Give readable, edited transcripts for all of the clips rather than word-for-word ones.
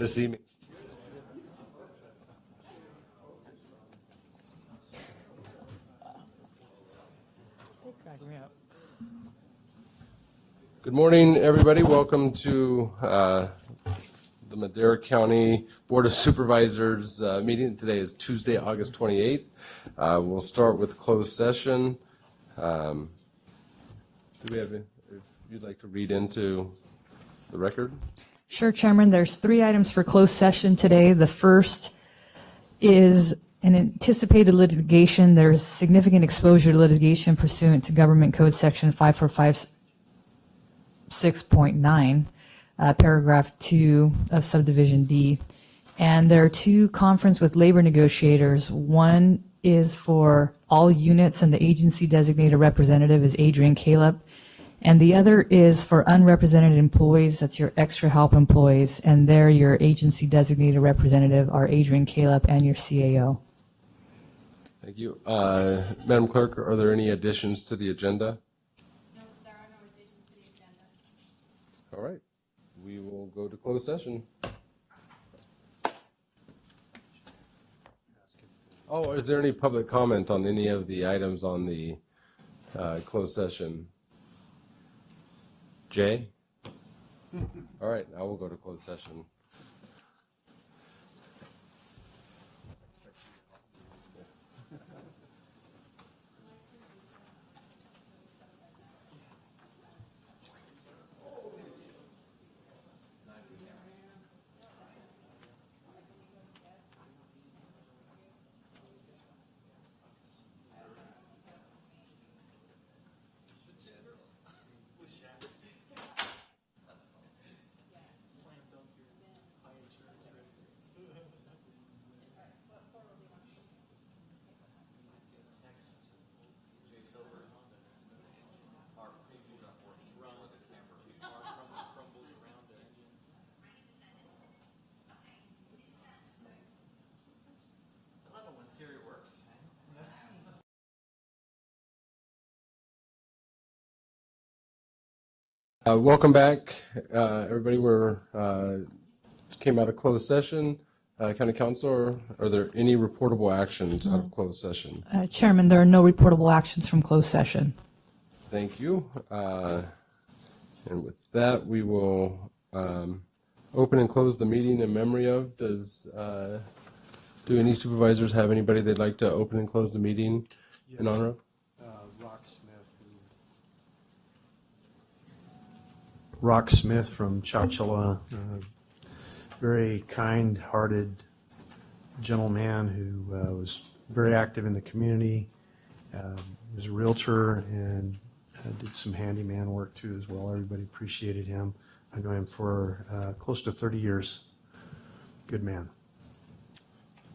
to see me. Good morning, everybody. Welcome to the Madera County Board of Supervisors meeting. Today is Tuesday, August 28th. We'll start with closed session. Do we have, if you'd like to read into the record? Sure, Chairman. There's 3 items for closed session today. The first is an anticipated litigation. There's significant exposure to litigation pursuant to Government Code Section 5456.9, paragraph 2 of subdivision D. And there are 2 conference with labor negotiators. One is for all units, and the agency designated representative is Adrian Caleb. And the other is for unrepresented employees. That's your extra help employees. And there, your agency designated representative are Adrian Caleb and your CAO. Thank you. Madam Clerk, are there any additions to the agenda? No, there are no additions to the agenda. All right. We will go to closed session. Oh, is there any public comment on any of the items on the closed session? Jay? All right, now we'll go to closed session. Welcome back, everybody. We're came out of closed session. County Council, are there any reportable actions out of closed session? Chairman, there are no reportable actions from closed session. Thank you. And with that, we will open and close the meeting in memory of. Do any supervisors have anybody they'd like to open and close the meeting in honor of? Rock Smith from Chowchilla, very kind-hearted gentleman who was very active in the community. He was a realtor and did some handyman work too as well. Everybody appreciated him. I know him for close to 30 years. Good man.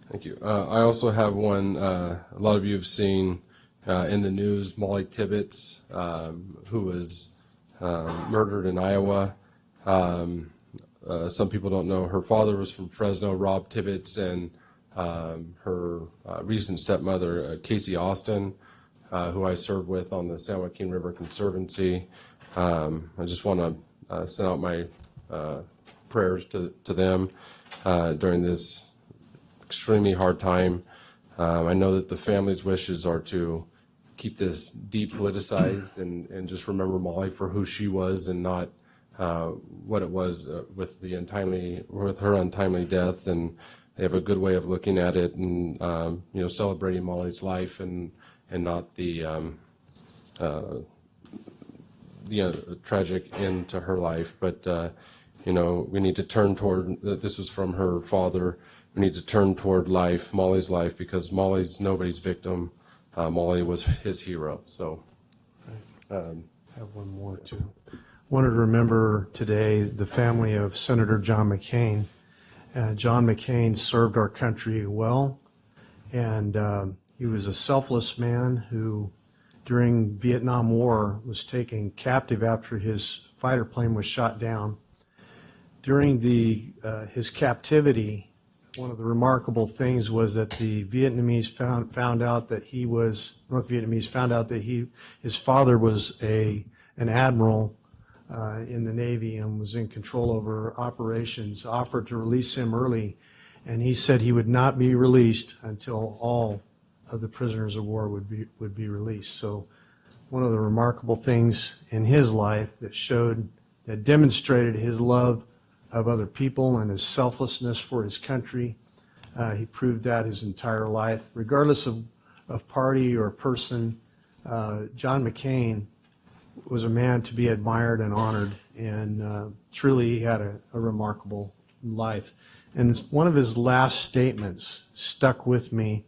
Thank you. I also have one a lot of you have seen in the news, Molly Tibbetts, who was murdered in Iowa. Some people don't know her father was from Fresno, Rob Tibbetts, and her recent stepmother, Casey Austin, who I served with on the San Joaquin River Conservancy. I just want to send out my prayers to them during this extremely hard time. I know that the family's wishes are to keep this depoliticized and just remember Molly for who she was and not what it was with her untimely death. And they have a good way of looking at it and celebrating Molly's life and not the tragic end to her life. But we need to turn toward. This was from her father. We need to turn toward life, Molly's life, because Molly's nobody's victim. Molly was his hero. So, have one more too. Wanted to remember today the family of Senator John McCain. John McCain served our country well, and he was a selfless man who, during Vietnam War, was taken captive after his fighter plane was shot down. During his captivity, one of the remarkable things was that the Vietnamese found out that North Vietnamese found out that his father was an admiral in the Navy and was in control over operations, offered to release him early, and he said he would not be released until all of the prisoners of war would be released. So one of the remarkable things in his life that demonstrated his love of other people and his selflessness for his country. He proved that his entire life. Regardless of party or person, John McCain was a man to be admired and honored, and truly he had a remarkable life. And one of his last statements stuck with me.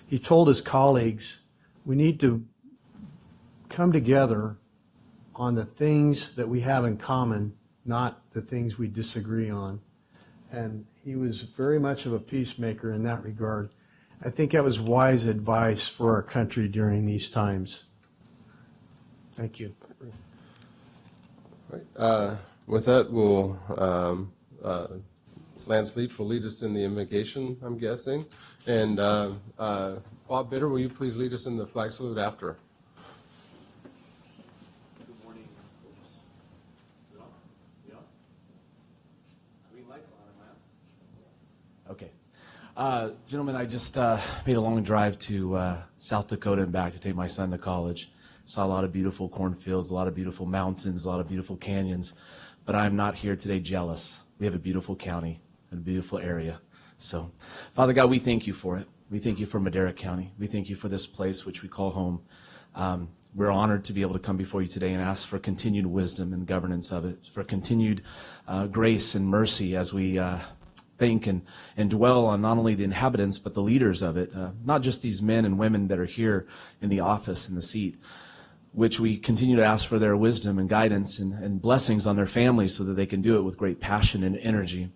He told his colleagues, we need to come together on the things that we have in common, not the things we disagree on. And he was very much of a peacemaker in that regard. I think that was wise advice for our country during these times. Thank you. With that, Lance Leach will lead us in the invocation, I'm guessing. And Bob Bitter, will you please lead us in the flag salute after? Good morning. Is it on? Yeah. Green lights on, am I on? Okay. Gentlemen, I just made a long drive to South Dakota and back to take my son to college. Saw a lot of beautiful cornfields, a lot of beautiful mountains, a lot of beautiful canyons. But I'm not here today jealous. We have a beautiful county and a beautiful area. So, Father God, we thank you for it. We thank you for Madera County. We thank you for this place which we call home. We're honored to be able to come before you today and ask for continued wisdom and governance of it, for continued grace and mercy as we think and dwell on not only the inhabitants but the leaders of it, not just these men and women that are here in the office, in the seat, which we continue to ask for their wisdom and guidance and blessings on their families so that they can do it with great passion and energy.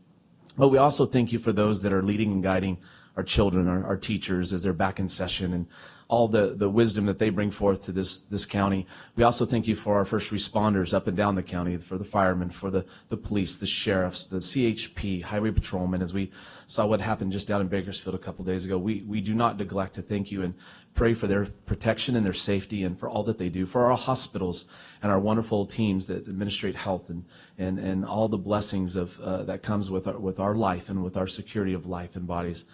But we also thank you for those that are leading and guiding our children, our teachers as they're back in session, and all the wisdom that they bring forth to this county. We also thank you for our first responders up and down the county, for the firemen, for the police, the sheriffs, the CHP, highway patrolmen. As we saw what happened just down in Bakersfield a couple days ago, we do not neglect to thank you and pray for their protection and their safety and for all that they do, for our hospitals and our wonderful teams that administrate health and all the blessings of that comes with our life and with our security of life and bodies.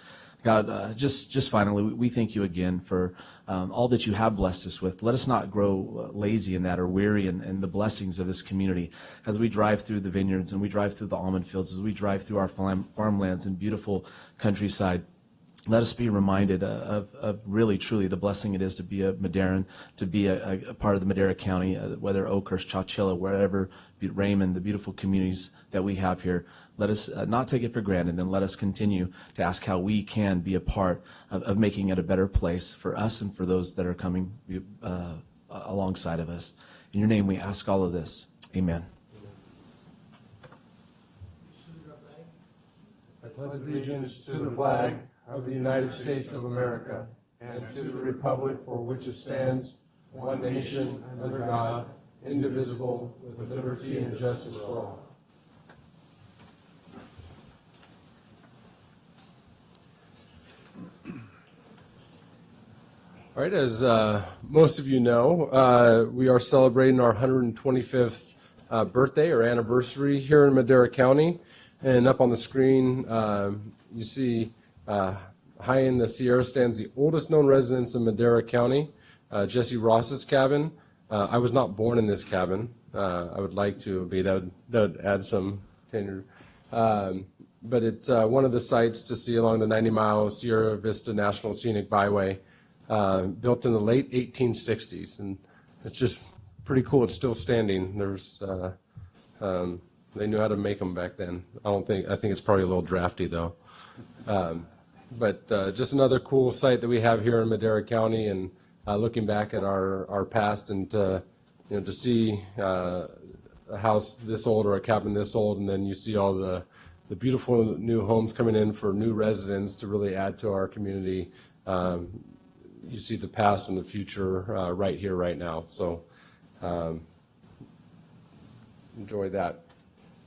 God, just finally, we thank you again for all that you have blessed us with. Let us not grow lazy in that or weary in the blessings of this community as we drive through the vineyards and we drive through the almond fields, as we drive through our farmlands and beautiful countryside. Let us be reminded of really, truly the blessing it is to be a Maderan, to be a part of the Madera County, whether Oakhurst, Chowchilla, wherever, Raymond, the beautiful communities that we have here. Let us not take it for granted, and let us continue to ask how we can be a part of making it a better place for us and for those that are coming alongside of us. In your name we ask all of this. Amen. I pledge allegiance to the flag of the United States of America and to the republic for which it stands, one nation, under God, indivisible, with liberty and justice for all. All right, as most of you know, we are celebrating our 125th birthday or anniversary here in Madera County. And up on the screen, you see high in the Sierra stands the oldest known residence in Madera County, Jesse Ross's cabin. I was not born in this cabin. I would like to be. That would add some tenure. But it's one of the sites to see along the 90-mile Sierra Vista National Scenic Byway, built in the late 1860s. And it's just pretty cool. It's still standing. There's they knew how to make them back then. I think it's probably a little drafty though. But just another cool site that we have here in Madera County, and looking back at our past, and to see a house this old or a cabin this old, and then you see all the beautiful new homes coming in for new residents to really add to our community. You see the past and the future right here, right now. So enjoy that.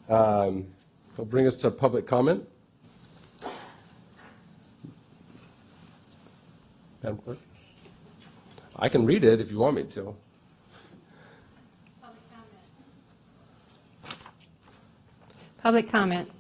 It'll bring us to public comment. Madam Clerk? I can read it if you want me to. Public comment. Public comment.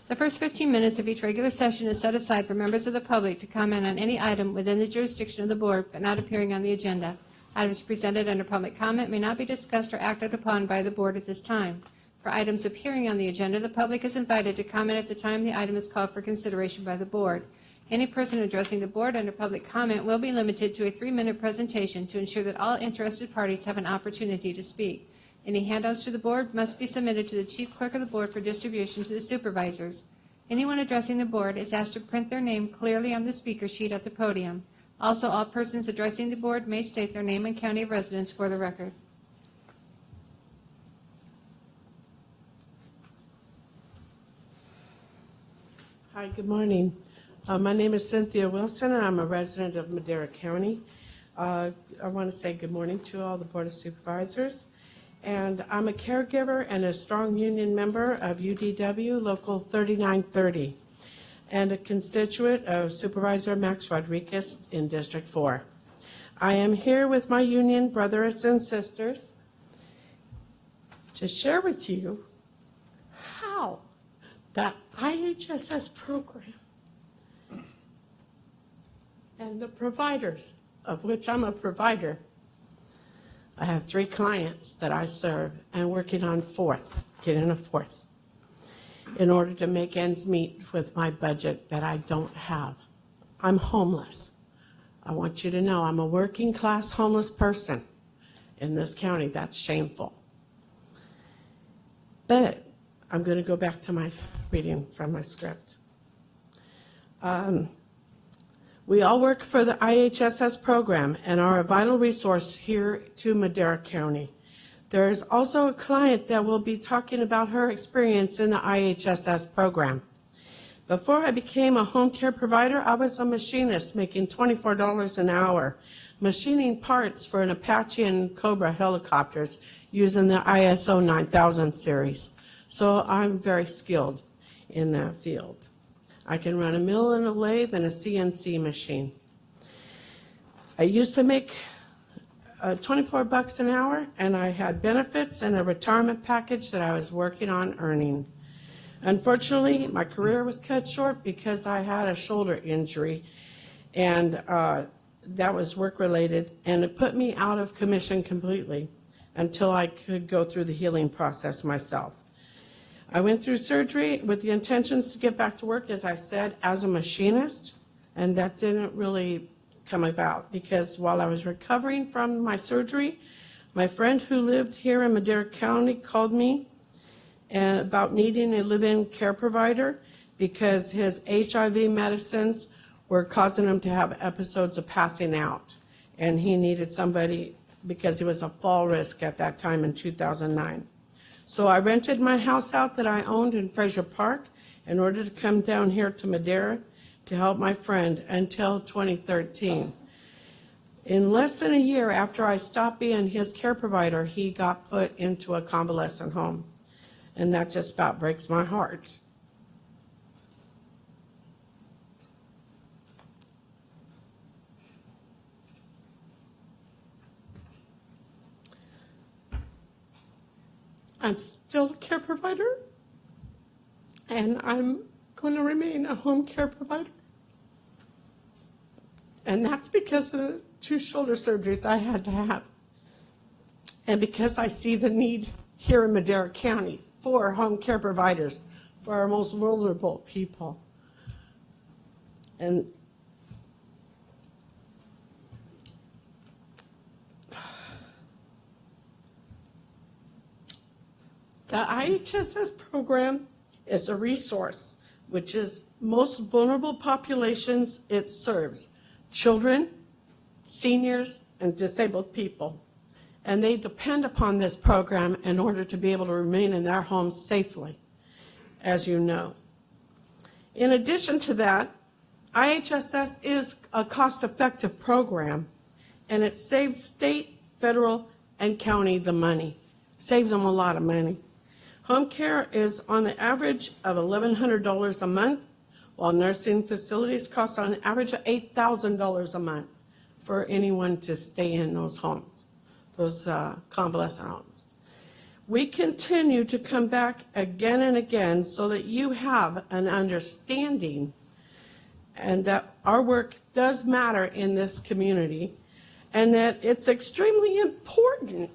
The first 15 minutes of each regular session is set aside for members of the public to comment on any item within the jurisdiction of the board but not appearing on the agenda. Items presented under public comment may not be discussed or acted upon by the board at this time. For items appearing on the agenda, the public is invited to comment at the time the item is called for consideration by the board. Any person addressing the board under public comment will be limited to a 3-minute presentation to ensure that all interested parties have an opportunity to speak. Any handouts to the board must be submitted to the chief clerk of the board for distribution to the supervisors. Anyone addressing the board is asked to print their name clearly on the speaker sheet at the podium. Also, all persons addressing the board may state their name and county of residence for the record. Hi, good morning. My name is Cynthia Wilson, and I'm a resident of Madera County. I want to say good morning to all the Board of Supervisors. And I'm a caregiver and a strong union member of UDW Local 3930 and a constituent of Supervisor Max Rodriguez in District 4. I am here with my union brothers and sisters to share with you how that IHSS program and the providers, of which I'm a provider. I have 3 clients that I serve and working on getting a fourth, in order to make ends meet with my budget that I don't have. I'm homeless. I want you to know I'm a working class homeless person in this county. That's shameful. But I'm going to go back to my reading from my script. We all work for the IHSS program and are a vital resource here to Madera County. There is also a client that will be talking about her experience in the IHSS program. Before I became a home care provider, I was a machinist making $24 an hour, machining parts for an Apache and Cobra helicopters using the ISO 9000 series. So I'm very skilled in that field. I can run a mill and a lathe and a CNC machine. I used to make $24 an hour, and I had benefits and a retirement package that I was working on earning. Unfortunately, my career was cut short because I had a shoulder injury, and that was work-related, and it put me out of commission completely until I could go through the healing process myself. I went through surgery with the intentions to get back to work, as I said, as a machinist, and that didn't really come about because while I was recovering from my surgery, my friend who lived here in Madera County called me and about needing a live-in care provider because his HIV medicines were causing him to have episodes of passing out, and he needed somebody because he was a fall risk at that time in 2009. So I rented my house out that I owned in Fraser Park in order to come down here to Madera to help my friend until 2013. In less than a year after I stopped being his care provider, he got put into a convalescent home. And that just about breaks my heart. I'm still a care provider, and I'm going to remain a home care provider. And that's because of the 2 shoulder surgeries I had to have. And because I see the need here in Madera County for home care providers, for our most vulnerable people. And the IHSS program is a resource which is most vulnerable populations it serves: children, seniors, and disabled people. And they depend upon this program in order to be able to remain in their homes safely, as you know. In addition to that, IHSS is a cost-effective program, and it saves state, federal, and county the money. Saves them a lot of money. Home care is on the average of $1,100 a month, while nursing facilities cost on average of $8,000 a month for anyone to stay in those homes, those convalescent homes. We continue to come back again and again so that you have an understanding and that our work does matter in this community and that it's extremely important.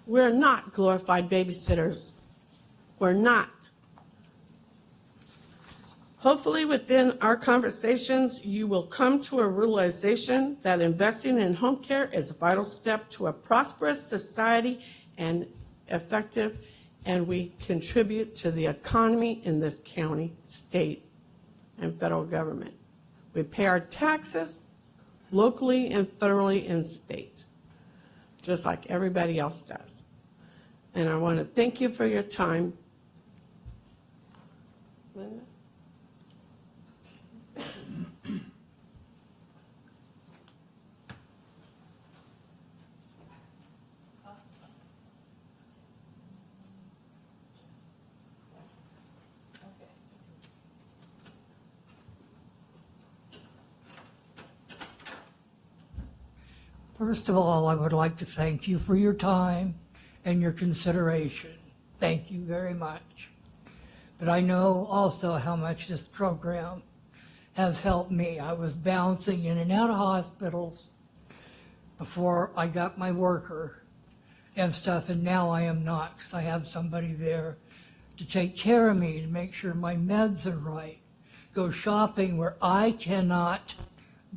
We're not glorified babysitters. We're not. Hopefully within our conversations, you will come to a realization that investing in home care is a vital step to a prosperous society and effective, and we contribute to the economy in this county, state, and federal government. We pay our taxes locally and federally and state, just like everybody else does. And I want to thank you for your time. Linda? First of all, I would like to thank you for your time and your consideration. Thank you very much. But I know also how much this program has helped me. I was bouncing in and out of hospitals before I got my worker and stuff, and now I am not, because I have somebody there to take care of me, to make sure my meds are right, go shopping where I cannot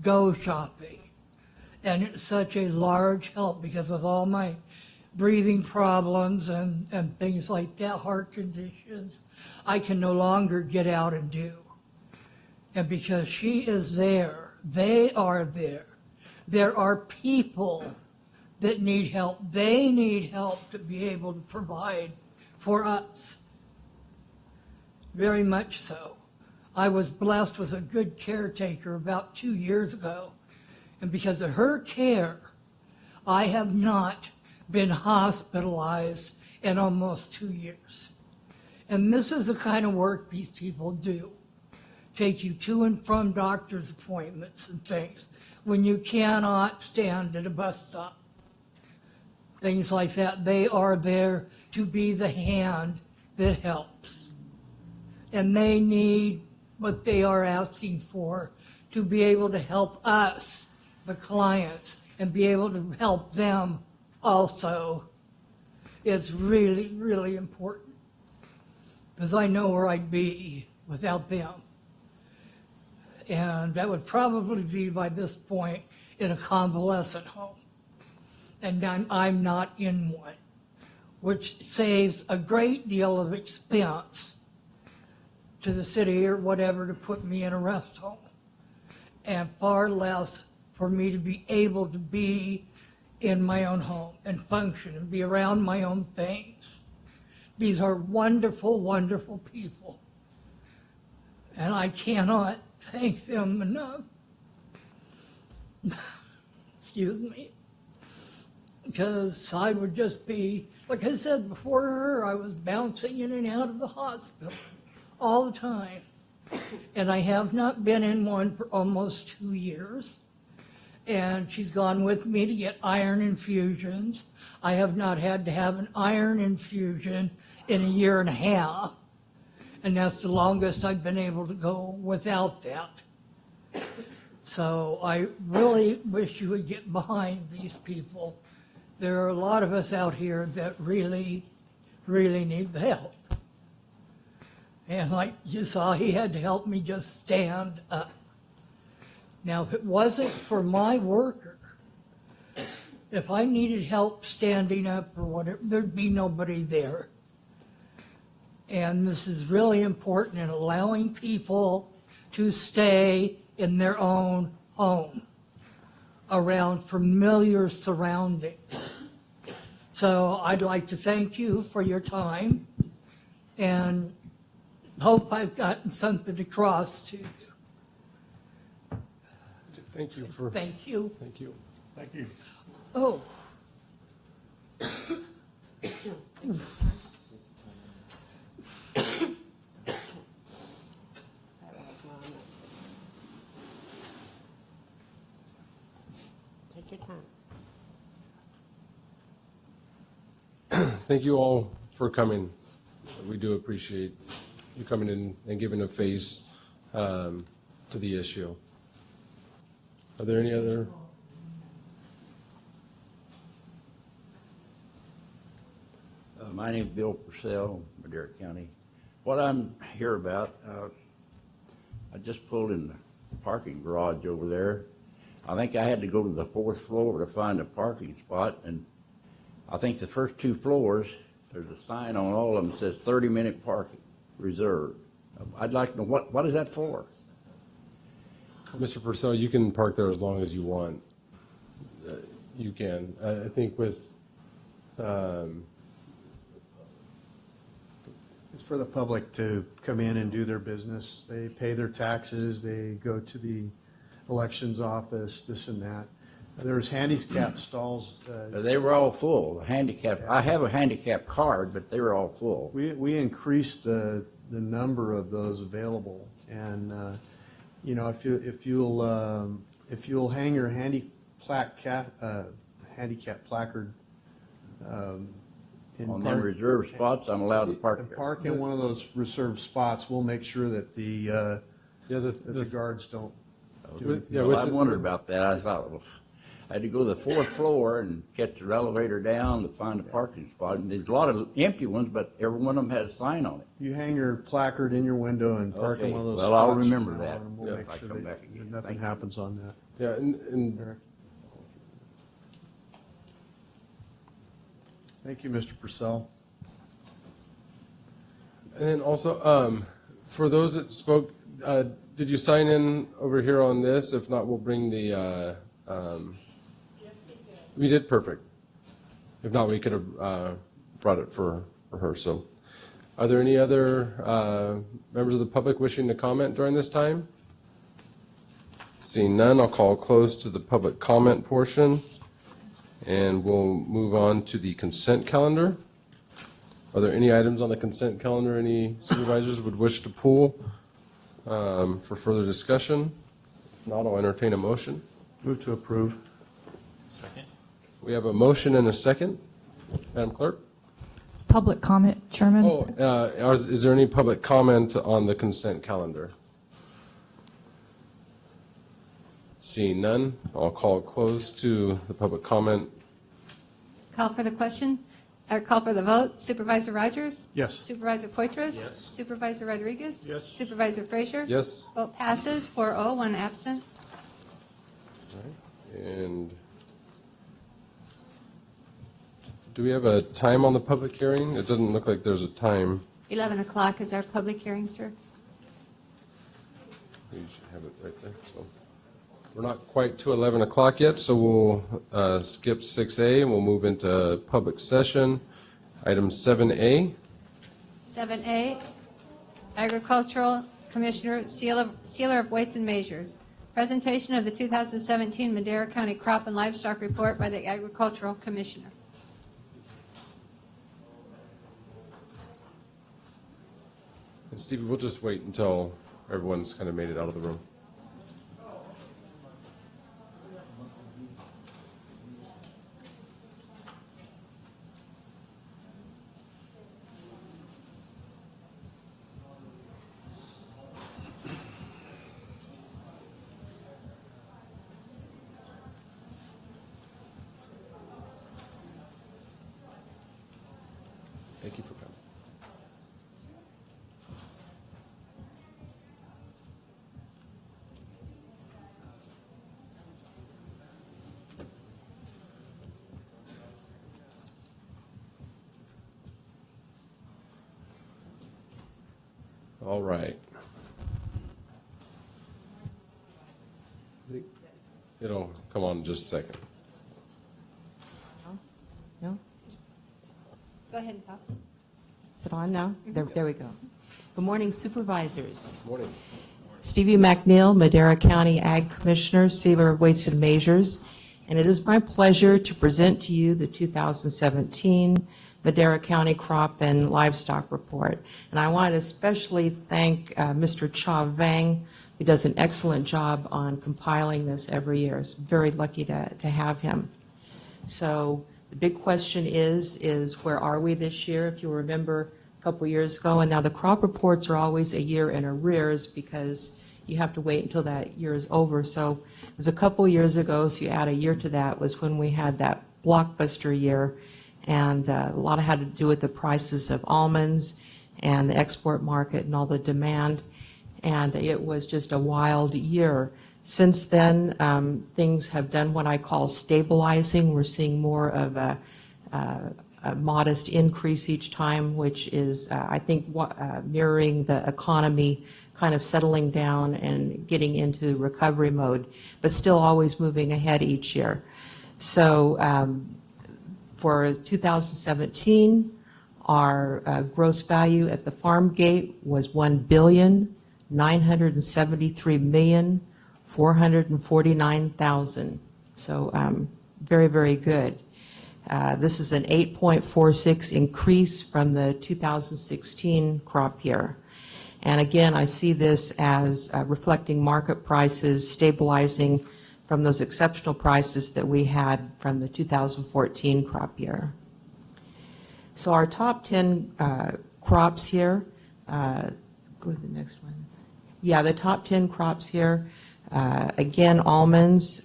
go shopping. And it's such a large help because with all my breathing problems and things like that, heart conditions, I can no longer get out and do. And because she is there, they are there. There are people that need help. They need help to be able to provide for us. Very much so. I was blessed with a good caretaker about 2 years ago. And because of her care, I have not been hospitalized in almost 2 years. And this is the kind of work these people do. Take you to and from doctor's appointments and things when you cannot stand at a bus stop. Things like that. They are there to be the hand that helps. And they need what they are asking for to be able to help us, the clients, and be able to help them also is really, really important. Because I know where I'd be without them. And that would probably be by this point in a convalescent home. And I'm not in one, which saves a great deal of expense to the city or whatever to put me in a rest home, and far less for me to be able to be in my own home and function and be around my own things. These are wonderful, wonderful people. And I cannot thank them enough. Excuse me. Because I would just be, like I said before her, I was bouncing in and out of the hospital all the time. And I have not been in one for almost 2 years. And she's gone with me to get iron infusions. I have not had to have an iron infusion in 1.5 years. And that's the longest I've been able to go without that. So I really wish you would get behind these people. There are a lot of us out here that really, really need the help. And like you saw, he had to help me just stand up. Now, if it wasn't for my worker, if I needed help standing up or whatever, there'd be nobody there. And this is really important in allowing people to stay in their own home, around familiar surroundings. So I'd like to thank you for your time and hope I've gotten something across to you. Thank you for, Thank you. thank you. Thank you. Oh. Take your time. thank you all for coming. We do appreciate you coming in and giving a face to the issue. Are there any other? My name's Bill Purcell, Madera County. What I'm here about, I just pulled in the parking garage over there. I think I had to go to the 4th floor to find a parking spot, and I think the first 2 floors, there's a sign on all of them that says 30-minute parking reserved. I'd like to know, what is that for? Mr. Purcell, you can park there as long as you want. You can. I think with, It's for the public to come in and do their business. They pay their taxes, they go to the elections office, this and that. There's handicap stalls. They were all full, handicap. I have a handicap card, but they were all full. We increased the number of those available, and you know, if you'll hang your handicap placard On them reserved spots, I'm allowed to park and there. park in one of those reserved spots, we'll make sure that the the guards don't. Well, I wondered about that. I thought, well, I had to go to the 4th floor and catch the elevator down to find a parking spot. And there's a lot of empty ones, but every one of them had a sign on it. You hang your placard in your window and park in Okay, one of those well, spots. I'll remember from now that, on, and we'll yeah, make if I sure come that back again. nothing Thank you. happens on that. yeah, and Eric? Thank you, Mr. Purcell. And then also, for those that spoke, did you sign in over here on this? If not, we'll bring the, we did, perfect. If not, we could have brought it for her, so. Are there any other members of the public wishing to comment during this time? Seeing none, I'll call close to the public comment portion, and we'll move on to the consent calendar. Are there any items on the consent calendar any supervisors would wish to pull for further discussion? If not, I'll entertain a motion. Move to approve. We have a motion and a second. Madam Clerk? Public comment, Chairman? Oh, is there any public comment on the consent calendar? Seeing none, I'll call close to the public comment. Call for the question, or call for the vote. Supervisor Rogers? Yes. Supervisor Poitras? Yes. Supervisor Rodriguez? Yes. Supervisor Frazier? Yes? Vote passes 4-0, 1 absent. And do we have a time on the public hearing? It doesn't look like there's a time. 11 o'clock is our public hearing, sir. We should have it right there. So we're not quite to 11 o'clock yet, so we'll skip 6A and we'll move into public session. Item 7A. 7A, Agricultural Commissioner, Sealer of Weights and Measures. Presentation of the 2017 Madera County Crop and Livestock Report by the Agricultural Commissioner. And Stevie, we'll just wait until everyone's kind of made it out of the room. Thank you for coming. All right. It'll come on in just a second. No? Go ahead and talk. Is it on now? There we go. Good morning, supervisors. Morning. Stevie McNeil, Madera County Ag Commissioner, Sealer of Weights and Measures, and it is my pleasure to present to you the 2017 Madera County Crop and Livestock Report. And I want to especially thank Mr. Cha Vang, who does an excellent job on compiling this every year. It's very lucky to have him. So The big question is where are we this year? If you remember a couple years ago, and now the crop reports are always a year in arrears because you have to wait until that year is over. So it was a couple years ago, so you add a year to that, was when we had that blockbuster year, and a lot had to do with the prices of almonds and the export market and all the demand, and it was just a wild year. Since then, things have done what I call stabilizing. We're seeing more of a modest increase each time, which is, I think, mirroring the economy kind of settling down and getting into recovery mode, but still always moving ahead each year. So for 2017, our gross value at the farm gate was $1,973,449,000. So very, very good. This is an 8.46 increase from the 2016 crop year. And again, I see this as reflecting market prices stabilizing from those exceptional prices that we had from the 2014 crop year. So our top 10 crops here, go to the next one. Yeah, the top 10 crops here, again, almonds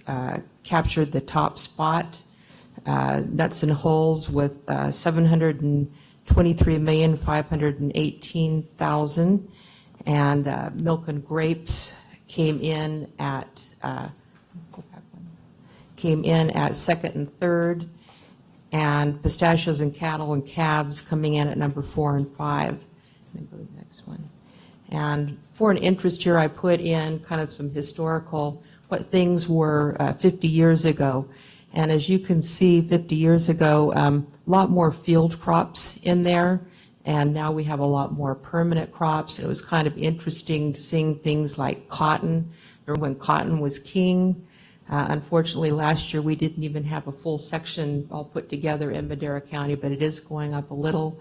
captured the top spot. Nuts and hulls with 723,518,000, and milk and grapes came in at second and third, and pistachios and cattle and calves coming in at number 4 and 5. Let me go to the next one. And for an interest here, I put in kind of some historical, what things were 50 years ago. And as you can see, 50 years ago, a lot more field crops in there, and now we have a lot more permanent crops. It was kind of interesting seeing things like cotton. Remember when cotton was king? Unfortunately, last year we didn't even have a full section all put together in Madera County, but it is going up a little.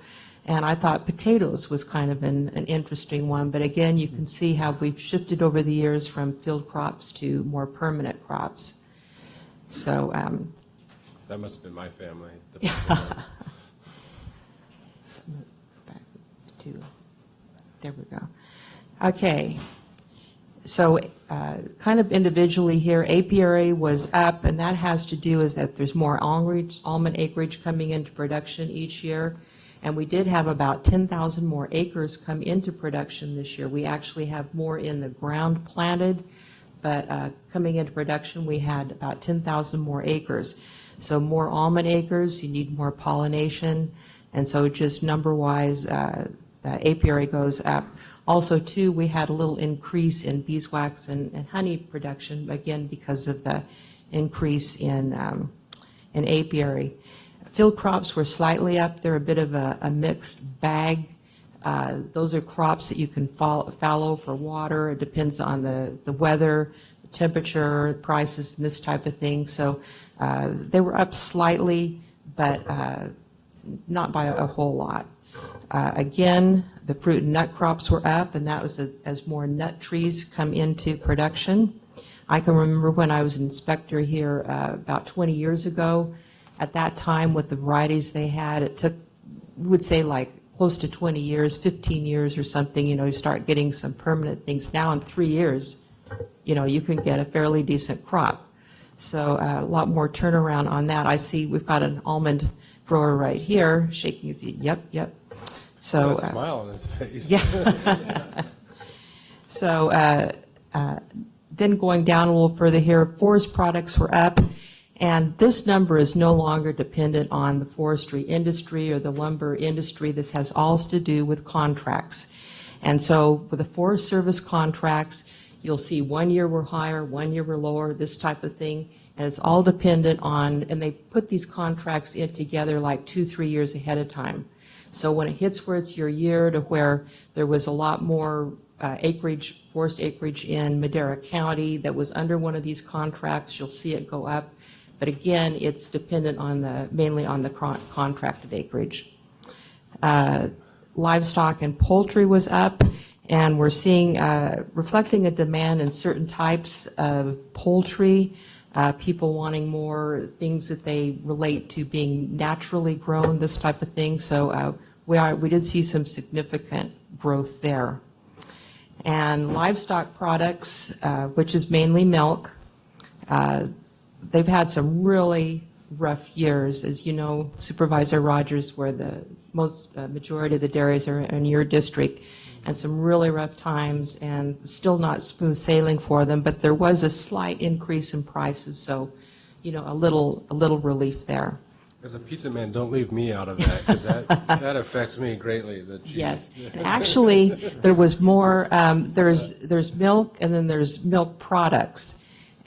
And I thought potatoes was kind of an interesting one. But again, you can see how we've shifted over the years from field crops to more permanent crops. So That must have been my family. back to, there we go. Okay. So kind of individually here, apiary was up, and that has to do is that there's more almond acreage coming into production each year. And we did have about 10,000 more acres come into production this year. We actually have more in the ground planted, but coming into production, we had about 10,000 more acres. So more almond acres, you need more pollination, and so just number-wise, the apiary goes up. Also, too, we had a little increase in beeswax and honey production, again, because of the increase in apiary. Field crops were slightly up. They're a bit of a mixed bag. Those are crops that you can fallow for water. It depends on the weather, the temperature, prices, and this type of thing. So they were up slightly, but not by a whole lot. Again, the fruit and nut crops were up, and that was as more nut trees come into production. I can remember when I was an inspector here about 20 years ago. At that time, with the varieties they had, it took, would say, like close to 20 years, 15 years or something, to start getting some permanent things. Now in 3 years, you can get a fairly decent crop. So a lot more turnaround on that. I see we've got an almond grower right here shaking his head. Yep. So a smile on his face. Yeah. So then going down a little further here, forest products were up. And this number is no longer dependent on the forestry industry or the lumber industry. This has all to do with contracts. And so with the Forest Service contracts, you'll see 1 year we're higher, 1 year we're lower, this type of thing. And it's all dependent on, and they put these contracts in together like 2-3 years ahead of time. So when it hits where it's your year to where there was a lot more acreage, forest acreage in Madera County that was under one of these contracts, you'll see it go up. But again, it's dependent on mainly on the contracted acreage. Livestock and poultry was up, and we're seeing reflecting a demand in certain types of poultry. people wanting more things that they relate to being naturally grown, this type of thing. So we did see some significant growth there. And livestock products, which is mainly milk, they've had some really rough years. As you know, Supervisor Rogers, where the majority of the dairies are in your district, and some really rough times, and still not smooth sailing for them, but there was a slight increase in prices, so, a little relief there. As a pizza man, don't leave me out of that, because that affects me greatly, the cheese. Yes, and actually, there was more, there's milk, and then there's milk products.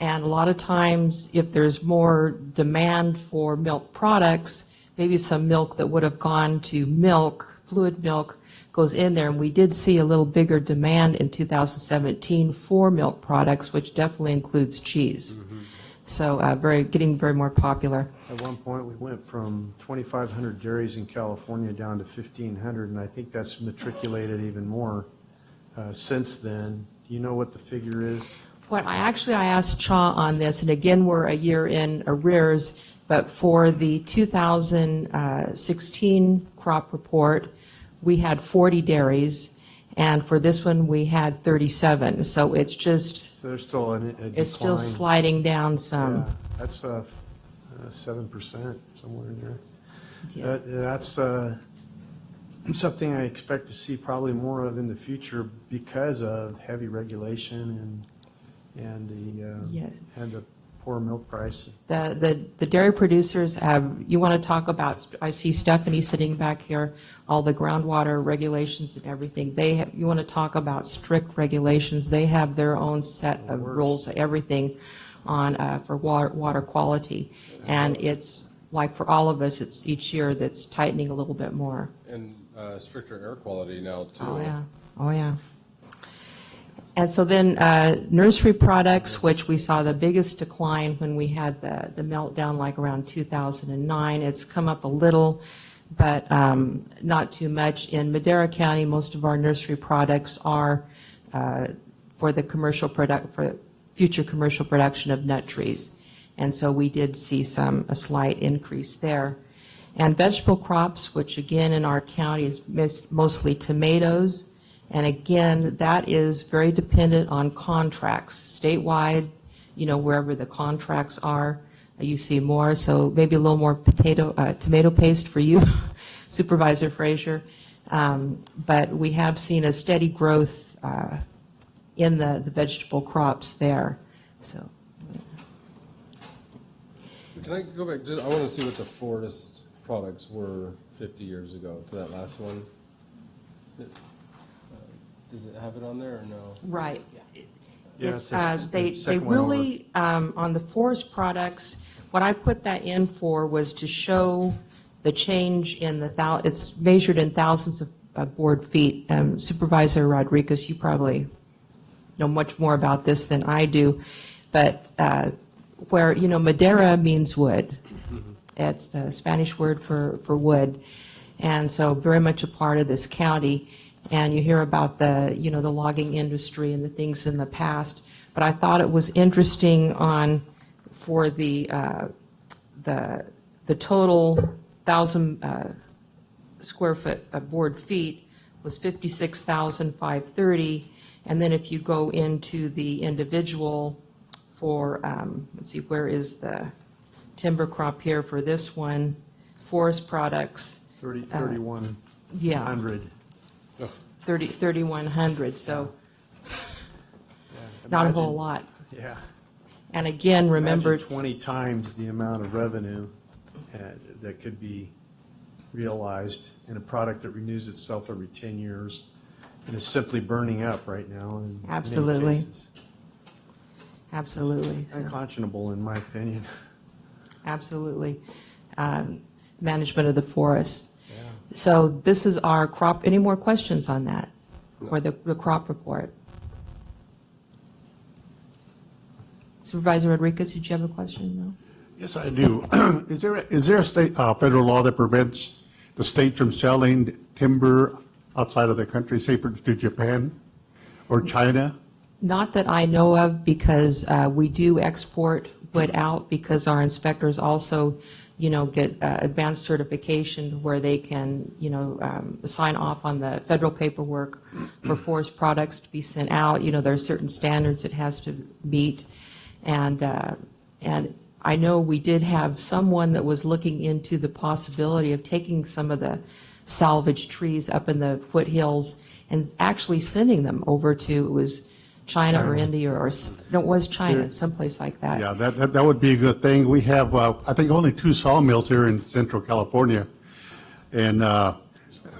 And a lot of times, if there's more demand for milk products, maybe some milk that would have gone to milk, fluid milk, goes in there. And we did see a little bigger demand in 2017 for milk products, which definitely includes cheese. So getting very more popular. At one point, we went from 2,500 dairies in California down to 1,500, and I think that's matriculated even more since then. Do you know what the figure is? I asked Cha on this, and again, we're a year in arrears, but for the 2016 crop report, we had 40 dairies, and for this one, we had 37. So it's just, So there's still a decline. it's still sliding down some. Yeah, that's 7%, somewhere in there. Yeah. That's something I expect to see probably more of in the future because of heavy regulation and Yes. the poor milk price. The dairy producers you want to talk about, I see Stephanie sitting back here, all the groundwater regulations and everything. You want to talk about strict regulations. They have their own set of rules, everything on, for water quality. And it's like for all of us, it's each year that's tightening a little bit more. And stricter air quality now, too. Oh, yeah. Oh, yeah. And so then nursery products, which we saw the biggest decline when we had the meltdown like around 2009. It's come up a little, but not too much. In Madera County, most of our nursery products are for the for future commercial production of nut trees. And so we did see a slight increase there. And vegetable crops, which again in our county is mostly tomatoes. And again, that is very dependent on contracts. Statewide, wherever the contracts are, you see more. So maybe a little more tomato paste for you, Supervisor Frazier. But we have seen a steady growth in the vegetable crops there. So. Can I go back? I want to see what the forest products were 50 years ago to that last one. Does it have it on there or no? Right. Yeah, It's, it's the they second one really, on the forest products, what I put that in for was to show the change in it's measured in thousands of board feet. Supervisor Rodriguez, you probably know much more about this than I do, but where, Madera means wood. It's the Spanish word for wood, and so very much a part of this county. And you hear about the logging industry and the things in the past. But I thought it was interesting for the total 1,000 square foot board feet was 56,530. And then if you go into the individual for, let's see, where is the timber crop here for this one? Forest products. 3,100. Yeah. 3,100, so not a whole lot. Yeah. And again, remember, Imagine 20 times the amount of revenue that could be realized in a product that renews itself every 10 years and is simply burning up right now in many Absolutely. cases. absolutely, so, Unconscionable, in my opinion. absolutely. Management of the forest. So this is our crop. Any more questions on that? Or the crop report? Supervisor Rodriguez, did you have a question? No? Yes, I do. Is there a state, federal law that prevents the state from selling timber outside of the country, say to Japan or China? Not that I know of, because we do export put out because our inspectors also, get advanced certification where they can, sign off on the federal paperwork for forest products to be sent out. There are certain standards it has to meet. And I know we did have someone that was looking into the possibility of taking some of the salvaged trees up in the foothills and actually sending them over to, it was China or India or no, it was China, someplace like that. Yeah, that would be a good thing. We have, I think, only 2 sawmills here in Central California, and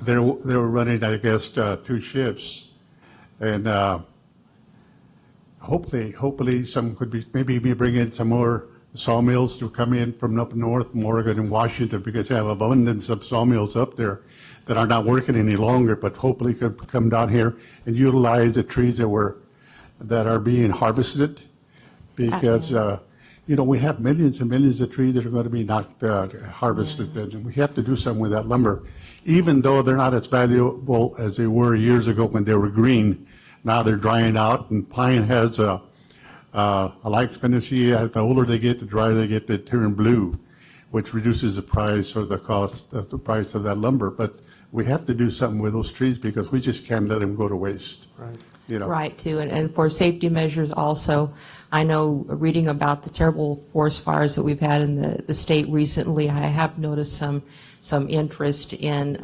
they were running, I guess, 2 shifts, and hopefully some could be, maybe we bring in some more sawmills to come in from up north, from Oregon and Washington, because they have abundance of sawmills up there that are not working any longer, but hopefully could come down here and utilize the trees that are being harvested, because we have millions and millions of trees that are going to be not harvested, and we have to do something with that lumber, even though they're not as valuable as they were years ago when they were green. Now they're drying out, and pine has a life expectancy. The older they get, the drier they get, they turn blue, which reduces the price or the cost of the price of that lumber. But we have to do something with those trees because we just can't let them go to waste. Right. Right, too, and for safety measures also, I know reading about the terrible forest fires that we've had in the state recently, I have noticed some interest in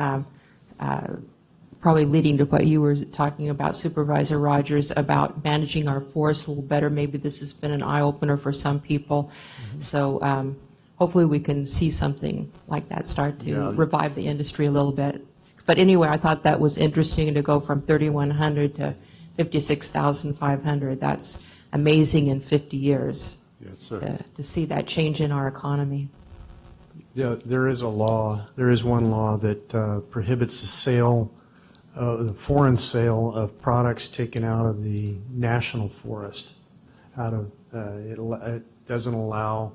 probably leading to what you were talking about, Supervisor Rogers, about managing our forests a little better. Maybe this has been an eye-opener for some people. Mm-hmm. So hopefully we can see something like that start to revive the industry a little bit. But anyway, I thought that was interesting to go from 3,100 to 56,500. That's amazing in 50 years. Yes, sir. To see that change in our economy. Yeah, there is one law that prohibits the sale, the foreign sale of products taken out of the national forest. It doesn't allow,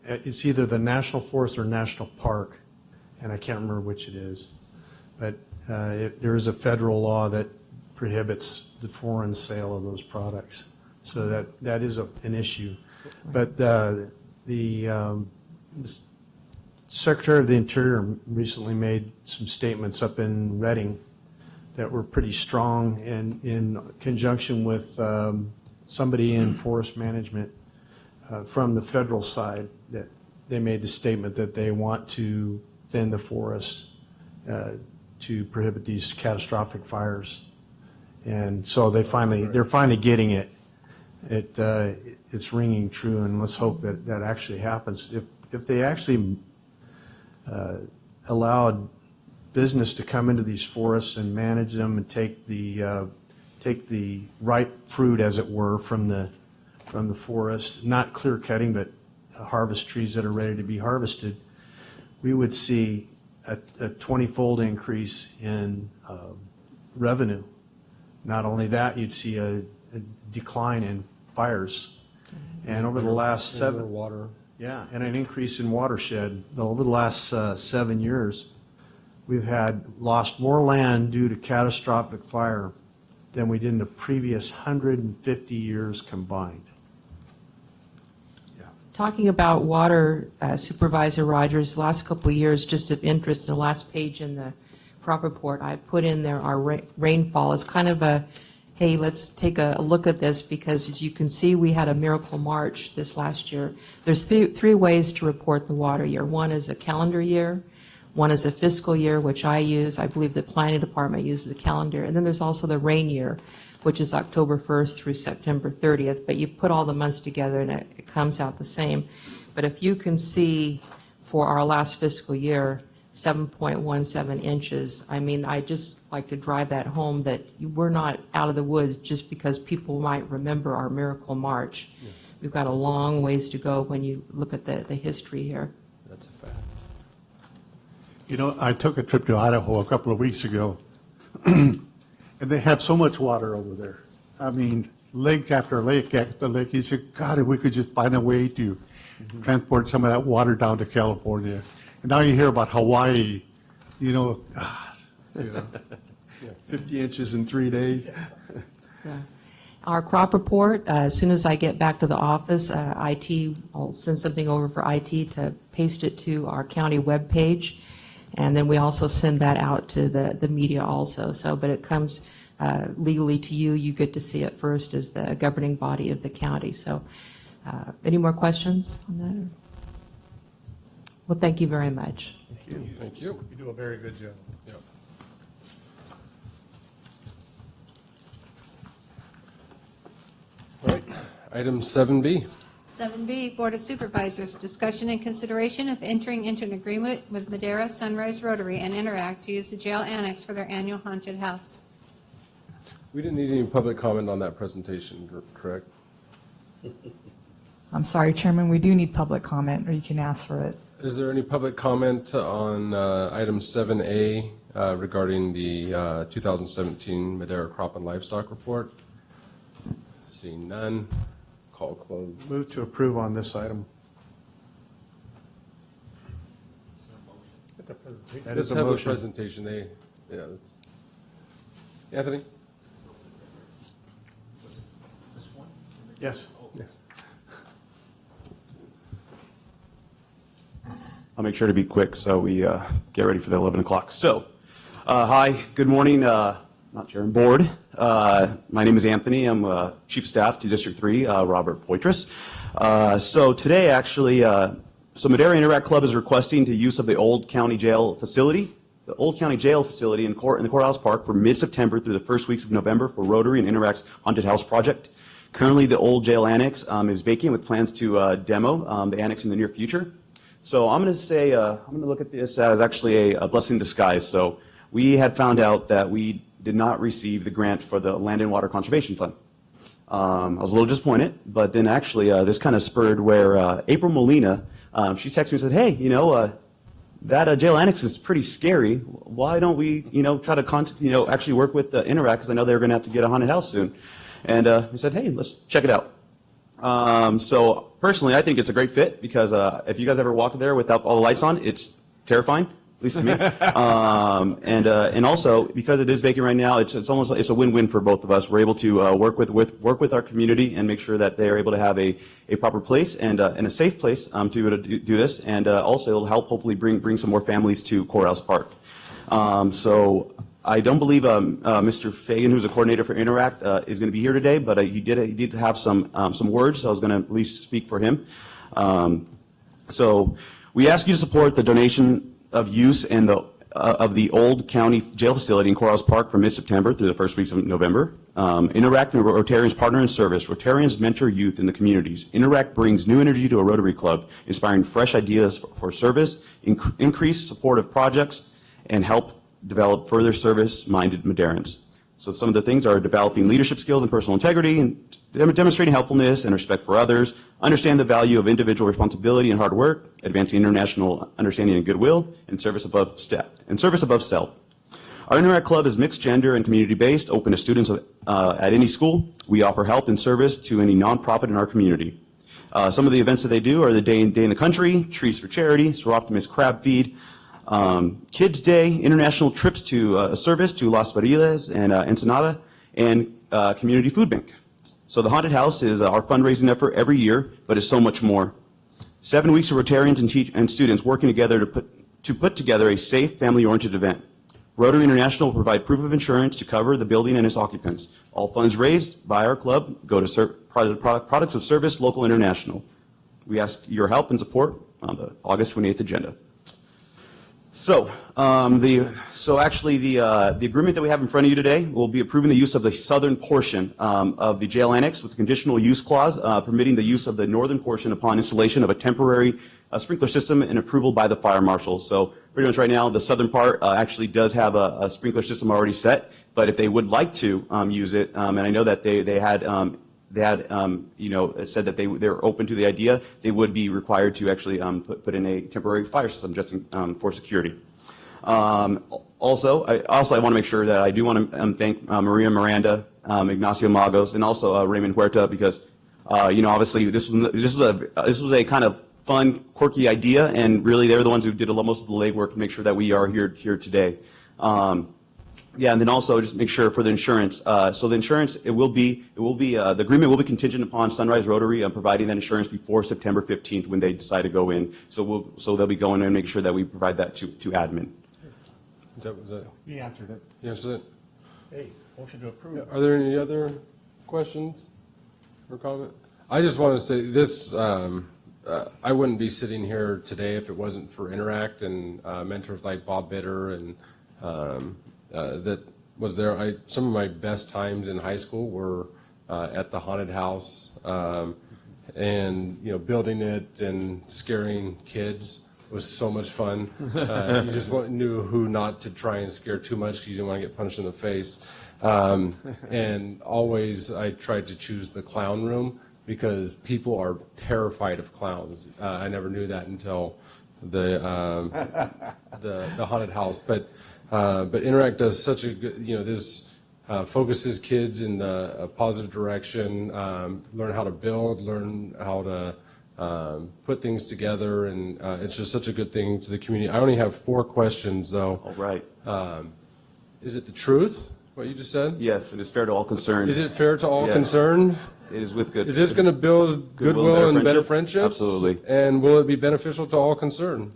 it's either the national forest or national park, and I can't remember which it is. But there is a federal law that prohibits the foreign sale of those products. So that is an issue. But the Secretary of the Interior recently made some statements up in Redding that were pretty strong, and in conjunction with somebody in forest management from the federal side, that they made the statement that they want to thin the forest to prohibit these catastrophic fires. And so they're finally getting it. It's ringing true, and let's hope that actually happens. If they actually allowed business to come into these forests and manage them and take the ripe fruit, as it were, from the forest, not clear cutting, but harvest trees that are ready to be harvested, we would see a 20-fold increase in revenue. Not only that, you'd see a decline in fires. And over the last and an increase in watershed. Over the last 7 years, we've lost more land due to catastrophic fire than we did in the previous 150 years combined. Talking about water, Supervisor Rogers, last couple of years, just of interest, in the last page in the crop report, I put in there our rainfall is kind of hey, let's take a look at this, because as you can see, we had a miracle March this last year. There's three ways to report the water year. One is a calendar year, one is a fiscal year, which I use. I believe the planning department uses a calendar. And then there's also the rain year, which is October 1st through September 30th. But you put all the months together and it comes out the same. But if you can see for our last fiscal year, 7.17 inches. I mean, I just like to drive that home, that we're not out of the woods just because people might remember our Miracle March. Yeah. We've got a long ways to go when you look at the history here. That's a fact. I took a trip to Idaho a couple of weeks ago, and they have so much water over there. I mean, lake after lake after lake. You said, God, if we could just find a way to transport some of that water down to California. And now you hear about Hawaii, God, 50 inches in 3 days. Yeah. Our crop report, as soon as I get back to the office, IT, I'll send something over for IT to paste it to our county webpage. And then we also send that out to the media also. So, but it comes legally to you. You get to see it first as the governing body of the county. So any more questions on that? Well, thank you very much. Thank you. You do a very good job. Yep. All right, item 7B. 7B, Board of Supervisors, discussion and consideration of entering into an agreement with Madera Sunrise Rotary and Interact to use the jail annex for their annual haunted house. We didn't need any public comment on that presentation, correct? I'm sorry, Chairman, we do need public comment, or you can ask for it. Is there any public comment on item 7A regarding the 2017 Madera Crop and Livestock Report? Seeing none, call closed. Move to approve on this item. That Let's is a have a motion. presentation. Anthony? Yes. I'll make sure to be quick so we get ready for the 11 o'clock. So, hi, good morning, not Chair and Board. My name is Anthony. I'm Chief of Staff to District 3, Robert Poitras. So today, actually, so Madera Interact Club is requesting the use of the old county jail facility, in the Courthouse Park for mid-September through the first weeks of November for Rotary and Interact's Haunted House project. Currently, the old jail annex is vacant with plans to demo the annex in the near future. So I'm going to say, I'm going to look at this as actually a blessing in disguise. So we had found out that we did not receive the grant for the Land and Water Conservation Fund. I was a little disappointed, but then actually this kind of spurred where April Molina, she texted me and said, hey, you know, that jail annex is pretty scary. Why don't we, try to actually work with Interact, because I know they're going to have to get a haunted house soon. And we said, hey, let's check it out. So personally, I think it's a great fit because if you guys ever walk there without all the lights on, it's terrifying, at least to me. And also because it is vacant right now, it's almost like it's a win-win for both of us. We're able to work with our community and make sure that they are able to have a proper place and a safe place to be able to do this, and also it'll help hopefully bring some more families to Courthouse Park. So I don't believe Mr. Fagan, who's a coordinator for Interact, is going to be here today, but he did have some words, so I was going to at least speak for him. So we ask you to support the donation of use and of the old county jail facility in Courthouse Park from mid-September through the first weeks of November. Interact and Rotarians partner in service. Rotarians mentor youth in the communities. Interact brings new energy to a Rotary Club, inspiring fresh ideas for service, increase support of projects, and help develop further service-minded Maderans. So some of the things are developing leadership skills and personal integrity, and demonstrating helpfulness and respect for others, understand the value of individual responsibility and hard work, advancing international understanding and goodwill, and service above self. Our Interact Club is mixed gender and community-based, open to students at any school. We offer help and service to any nonprofit in our community. Some of the events that they do are the Day in the Country, Trees for Charity, Sir Optimus Crab Feed, Kids Day, international trips to service to Las Varilas and Ensenada, and Community Food Bank. So the Haunted House is our fundraising effort every year, but it's so much more. 7 weeks of Rotarians and students working together to put together a safe, family-oriented event. Rotary International will provide proof of insurance to cover the building and its occupants. All funds raised by our club go to products of service, local, international. We ask your help and support on the August 28th agenda. So, actually the agreement that we have in front of you today will be approving the use of the southern portion of the jail annex with a conditional use clause permitting the use of the northern portion upon installation of a temporary sprinkler system and approval by the fire marshal. So pretty much right now, the southern part actually does have a sprinkler system already set, but if they would like to use it, and I know that they had said that they're open to the idea, they would be required to actually put in a temporary fire system just for security. Also, I want to make sure that I do want to thank Maria Miranda, Ignacio Magos, and also Raymond Huerta, because obviously this was a kind of fun, quirky idea, and really they're the ones who did most of the legwork to make sure that we are here today. Yeah, and then also just make sure for the insurance. So the insurance, the agreement will be contingent upon Sunrise Rotary providing that insurance before September 15th when they decide to go in. So they'll be going in and make sure that we provide that to admin. Was that, He answered it. you answered it? Hey, motion to approve. Are there any other questions or comment? I just want to say this, I wouldn't be sitting here today if it wasn't for Interact and mentors like Bob Bitter and that was there. Some of my best times in high school were at the haunted house and, building it and scaring kids was so much fun. You just knew who not to try and scare too much because you didn't want to get punched in the face. And always I tried to choose the clown room because people are terrified of clowns. I never knew that until the haunted house. But Interact does such a good, this focuses kids in a positive direction, learn how to build, learn how to put things together, and it's just such a good thing to the community. I only have 4 questions, though. All right. Is it the truth, what you just said? Yes, it is fair to all concerned. Is it fair to all Yes. concerned? It is with good. Is this going to build goodwill and better friendships? Absolutely. And will it be beneficial to all concerned?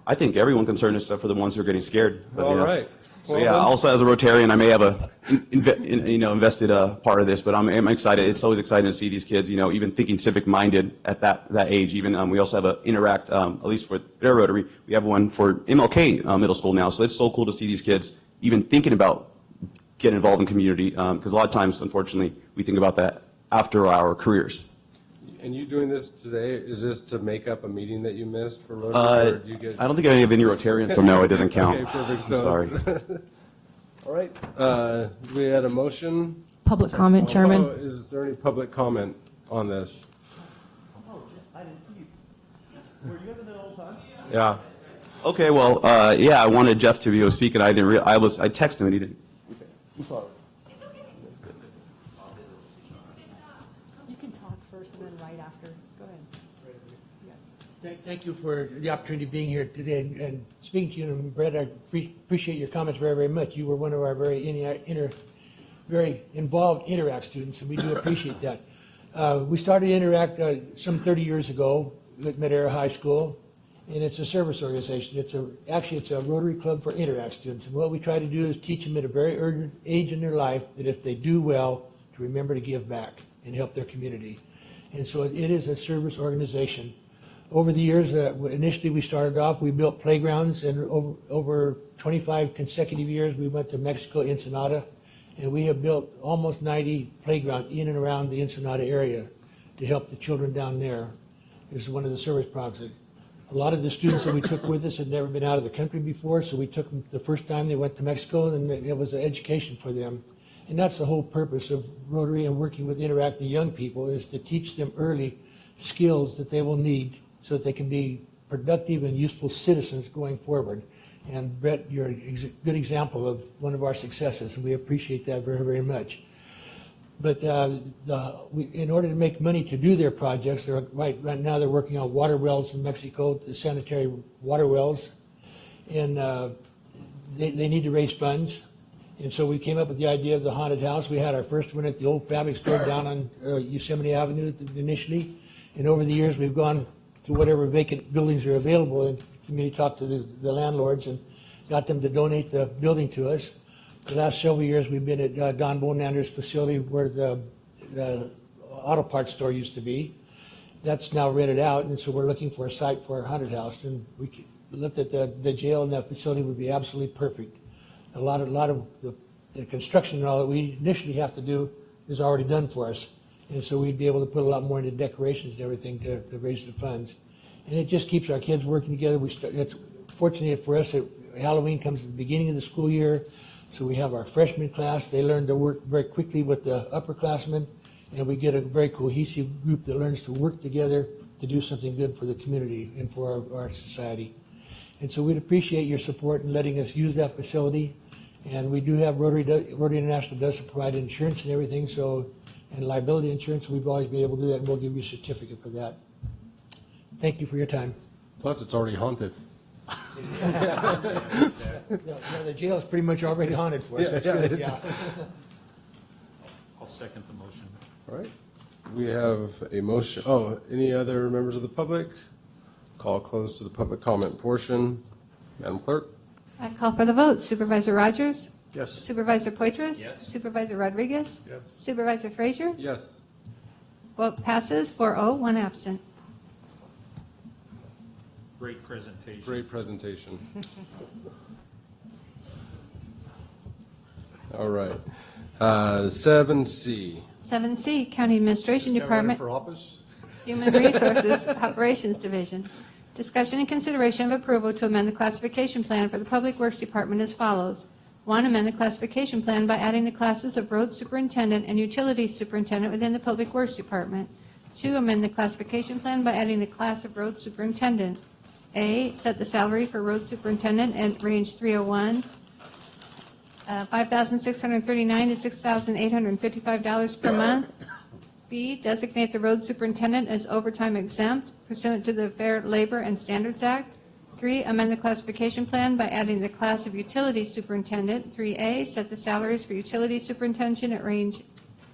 I think everyone concerned except for the ones who are getting scared. But, All right. So Well, yeah, then- also as a Rotarian, I may have invested part of this, but I'm excited. It's always exciting to see these kids, even thinking civic-minded at that age. Even we also have a Interact, at least for their Rotary, we have one for MLK middle school now. So it's so cool to see these kids even thinking about getting involved in community, because a lot of times, unfortunately, we think about that after our careers. And you doing this today, is this to make up a meeting that you missed for Rotary? Or do you get... I don't think I have any Rotarians, so no, it doesn't count. Okay, perfect. I'm sorry. All right. We had a motion. Public comment, Chairman. Oh, is there any public comment on this? Yeah. Okay, well, yeah, I wanted Jeff to be able to speak, and I didn't. I texted him, and he didn't. You can talk first and then right after. Go ahead. Thank you for the opportunity of being here today and speaking to you. And Brett, I appreciate your comments very, very much. You were one of our very involved Interact students, and we do appreciate that. We started Interact some 30 years ago at Madera High School, and it's a service organization. It's a Rotary Club for Interact students. And what we try to do is teach them at a very early age in their life that if they do well, to remember to give back and help their community. And so it is a service organization. Over the years, initially we started off, we built playgrounds, and over 25 consecutive years, we went to Mexico, Ensenada, and we have built almost 90 playgrounds in and around the Ensenada area to help the children down there. This is one of the service projects. A lot of the students that we took with us had never been out of the country before, so we took them the first time they went to Mexico, and it was an education for them. And that's the whole purpose of Rotary and working with Interact the young people, is to teach them early skills that they will need so that they can be productive and useful citizens going forward. And Brett, you're a good example of one of our successes, and we appreciate that very, very much. But in order to make money to do their projects, right now they're working on water wells in Mexico, the sanitary water wells, and they need to raise funds. And so we came up with the idea of the haunted house. We had our first one at the old fabric store down on Yosemite Avenue initially, and over the years we've gone to whatever vacant buildings are available, and the community talked to the landlords and got them to donate the building to us. The last several years, we've been at Don Bonander's facility where the auto parts store used to be. That's now rented out, and so we're looking for a site for our haunted house. And we looked at the jail, and that facility would be absolutely perfect. A lot of the construction and all that we initially have to do is already done for us. And so we'd be able to put a lot more into decorations and everything to raise the funds. And it just keeps our kids working together. It's fortunate for us that Halloween comes at the beginning of the school year. So we have our freshman class. They learn to work very quickly with the upperclassmen, and we get a very cohesive group that learns to work together to do something good for the community and for our society. And so we'd appreciate your support in letting us use that facility. And we do have Rotary International does provide insurance and everything, and liability insurance. We've always been able to do that, and we'll give you a certificate for that. Thank you for your time. Plus, it's already haunted. The jail's pretty much already haunted for us. That's good, yeah. I'll second the motion. All right. We have a motion. Oh, any other members of the public? Call closed to the public comment portion. Madam Clerk? I call for the vote. Supervisor Rogers? Yes. Supervisor Poitras? Yes. Supervisor Rodriguez? Yes. Supervisor Frazier? Yes. Vote passes 4-0, one absent. Great presentation. Great presentation. All right. 7C. 7C, County Administration Department, For office? Human Resources Operations Division. Discussion and consideration of approval to amend the classification plan for the Public Works Department as follows. 1, amend the classification plan by adding the classes of road superintendent and utilities superintendent within the Public Works Department. 2, amend the classification plan by adding the class of road superintendent. A, set the salary for road superintendent at range 301, $5,639 to $6,855 per month. B, designate the road superintendent as overtime exempt pursuant to the Fair Labor and Standards Act. 3, amend the classification plan by adding the class of utility superintendent. 3A, set the salaries for utility superintendent at range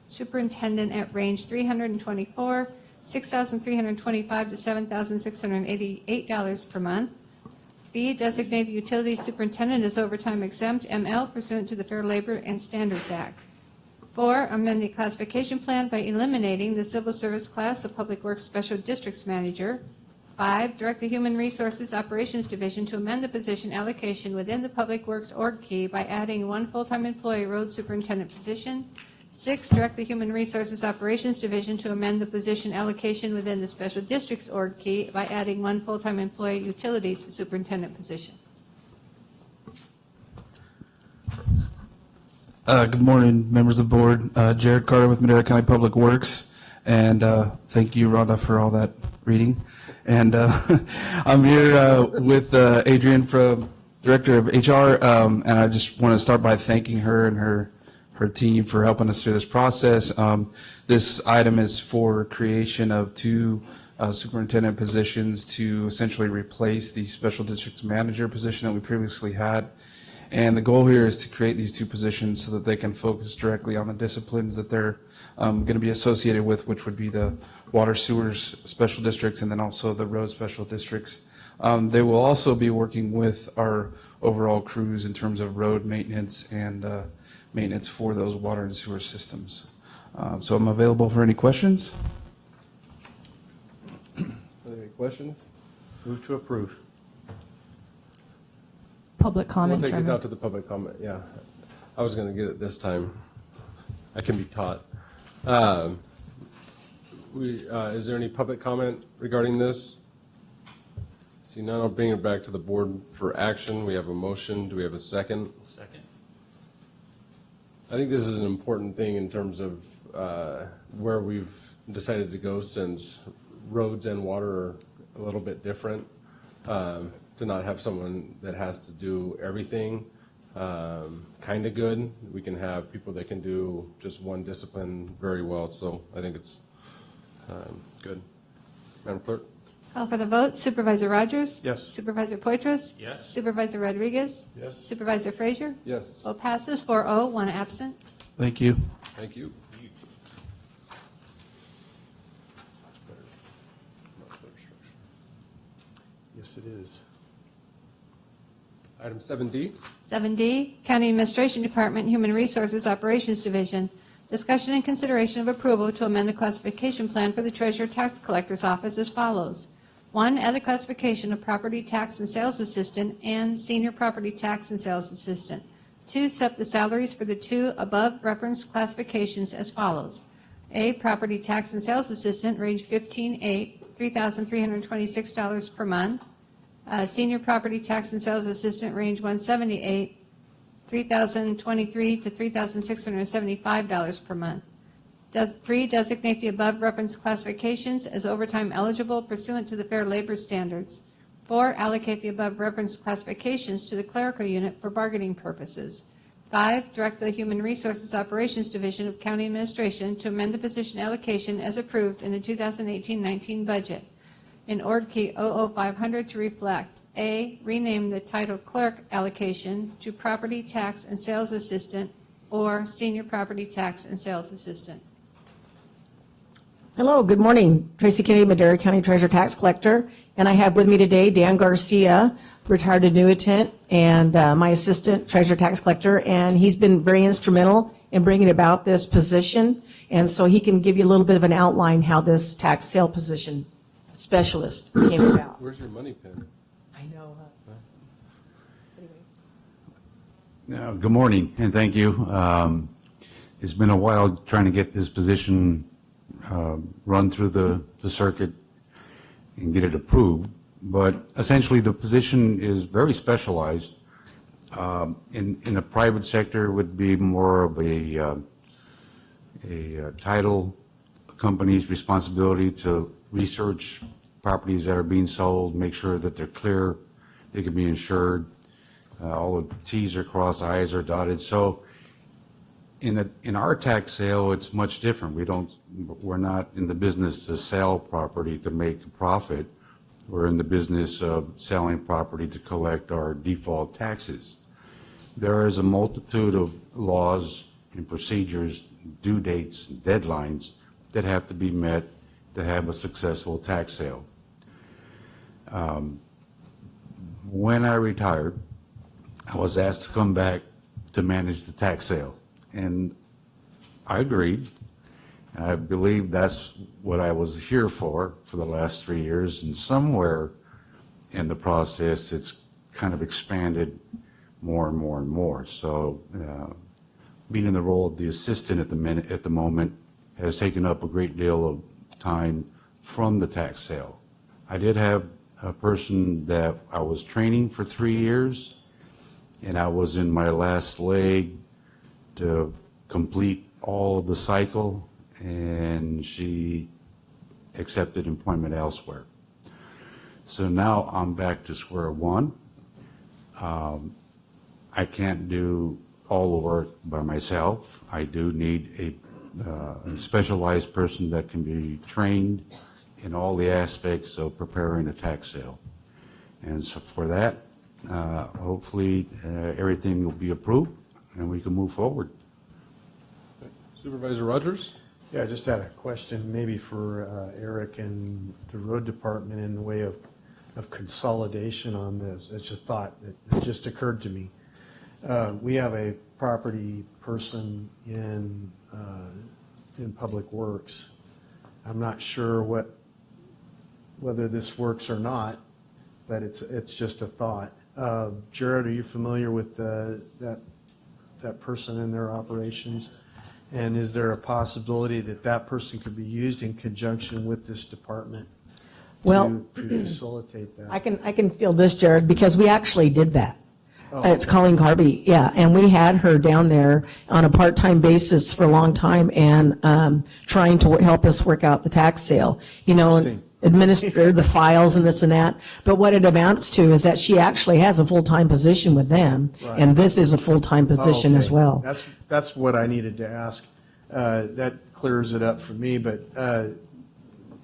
324, $6,325 to $7,688 per month. B, designate the utility superintendent as overtime exempt ML pursuant to the Fair Labor and Standards Act. 4, amend the classification plan by eliminating the civil service class of Public Works Special Districts Manager. 5, direct the Human Resources Operations Division to amend the position allocation within the Public Works org key by adding 1 full-time employee road superintendent position. 6, direct the Human Resources Operations Division to amend the position allocation within the Special Districts org key by adding 1 full-time employee utilities superintendent position. Good morning, members of the board. Jared Carter with Madera County Public Works, and thank you, Rhonda, for all that reading. And I'm here with Adrienne, Director of HR, and I just want to start by thanking her and her team for helping us through this process. This item is for creation of 2 superintendent positions to essentially replace the special districts manager position that we previously had. And the goal here is to create these 2 positions so that they can focus directly on the disciplines that they're going to be associated with, which would be the water sewers special districts and then also the road special districts. They will also be working with our overall crews in terms of road maintenance and maintenance for those water and sewer systems. So I'm available for any questions. Are there any questions? Move to approve. Public We'll comment, take it Chairman. out to the public comment, yeah. I was going to get it this time. I can be taught. Is there any public comment regarding this? See none, I'll bring it back to the board for action. We have a motion. Do we have a second? Second. I think this is an important thing in terms of where we've decided to go, since roads and water are a little bit different. To not have someone that has to do everything, kind of good. We can have people that can do just one discipline very well, so I think it's good. Madam Clerk? Call for the vote. Supervisor Rogers? Yes. Supervisor Poitras? Yes. Supervisor Rodriguez? Yes. Supervisor Frazier? Yes. Vote passes 4-0, one absent. Thank you. Thank you. Yes, it is. Item 7D. 7D, County Administration Department, Human Resources Operations Division. Discussion and consideration of approval to amend the classification plan for the Treasurer Tax Collector's Office as follows. 1, add the classification of Property Tax and Sales Assistant and Senior Property Tax and Sales Assistant. 2, set the salaries for the 2 above referenced classifications as follows. A, Property Tax and Sales Assistant, range 15.8, $3,326 per month. Senior Property Tax and Sales Assistant, range 178, $3,023 to $3,675 per month. 3, designate the above referenced classifications as overtime eligible pursuant to the Fair Labor Standards. 4, allocate the above referenced classifications to the clerical unit for bargaining purposes. 5, direct the Human Resources Operations Division of County Administration to amend the position allocation as approved in the 2018-19 budget. in Org Key 00500 to reflect: A, rename the title clerk allocation to property tax and sales assistant or senior property tax and sales assistant. Hello, good morning. Tracy Kennedy, Madera County Treasurer Tax Collector, and I have with me today Dan Garcia, retired annuitant, and my assistant Treasurer Tax Collector, and he's been very instrumental in bringing about this position, and so he can give you a little bit of an outline how this tax sale position specialist came about. Where's your money pin? I know. Good morning, and thank you. It's been a while trying to get this position run through the circuit and get it approved, but essentially the position is very specialized. In the private sector would be more of a title company's responsibility to research properties that are being sold, make sure that they're clear, they can be insured, all the T's are crossed, I's are dotted. So in our tax sale, it's much different. We're not in the business to sell property to make a profit. We're in the business of selling property to collect our default taxes. There is a multitude of laws and procedures, due dates, and deadlines that have to be met to have a successful tax sale. When I retired, I was asked to come back to manage the tax sale, and I agreed. I believe that's what I was here for the last 3 years, and somewhere in the process, it's kind of expanded more and more and more. So being in the role of the assistant at the moment has taken up a great deal of time from the tax sale. I did have a person that I was training for 3 years, and I was in my last leg to complete all of the cycle, and she accepted employment elsewhere. So now I'm back to square one. I can't do all the work by myself. I do need a specialized person that can be trained in all the aspects of preparing a tax sale. And so for that, hopefully everything will be approved and we can move forward. Supervisor Rogers? Yeah, I just had a question maybe for Eric and the road department in the way of consolidation on this. It's just a thought that just occurred to me. We have a property person in Public Works. I'm not sure whether this works or not, but it's just a thought. Jared, are you familiar with that person in their operations? And is there a possibility that that person could be used in conjunction with this department to facilitate that? I can feel this, Jared, because we actually did that. Oh, It's Colleen Carby, yeah, and we had her down there on a part-time basis for a long time and trying to help us work out the tax sale, and administer the files and this and that. But what it amounts to is that she actually has a full-time position with them, Right. and this is a full-time position as Okay. well. That's what I needed to ask. That clears it up for me, but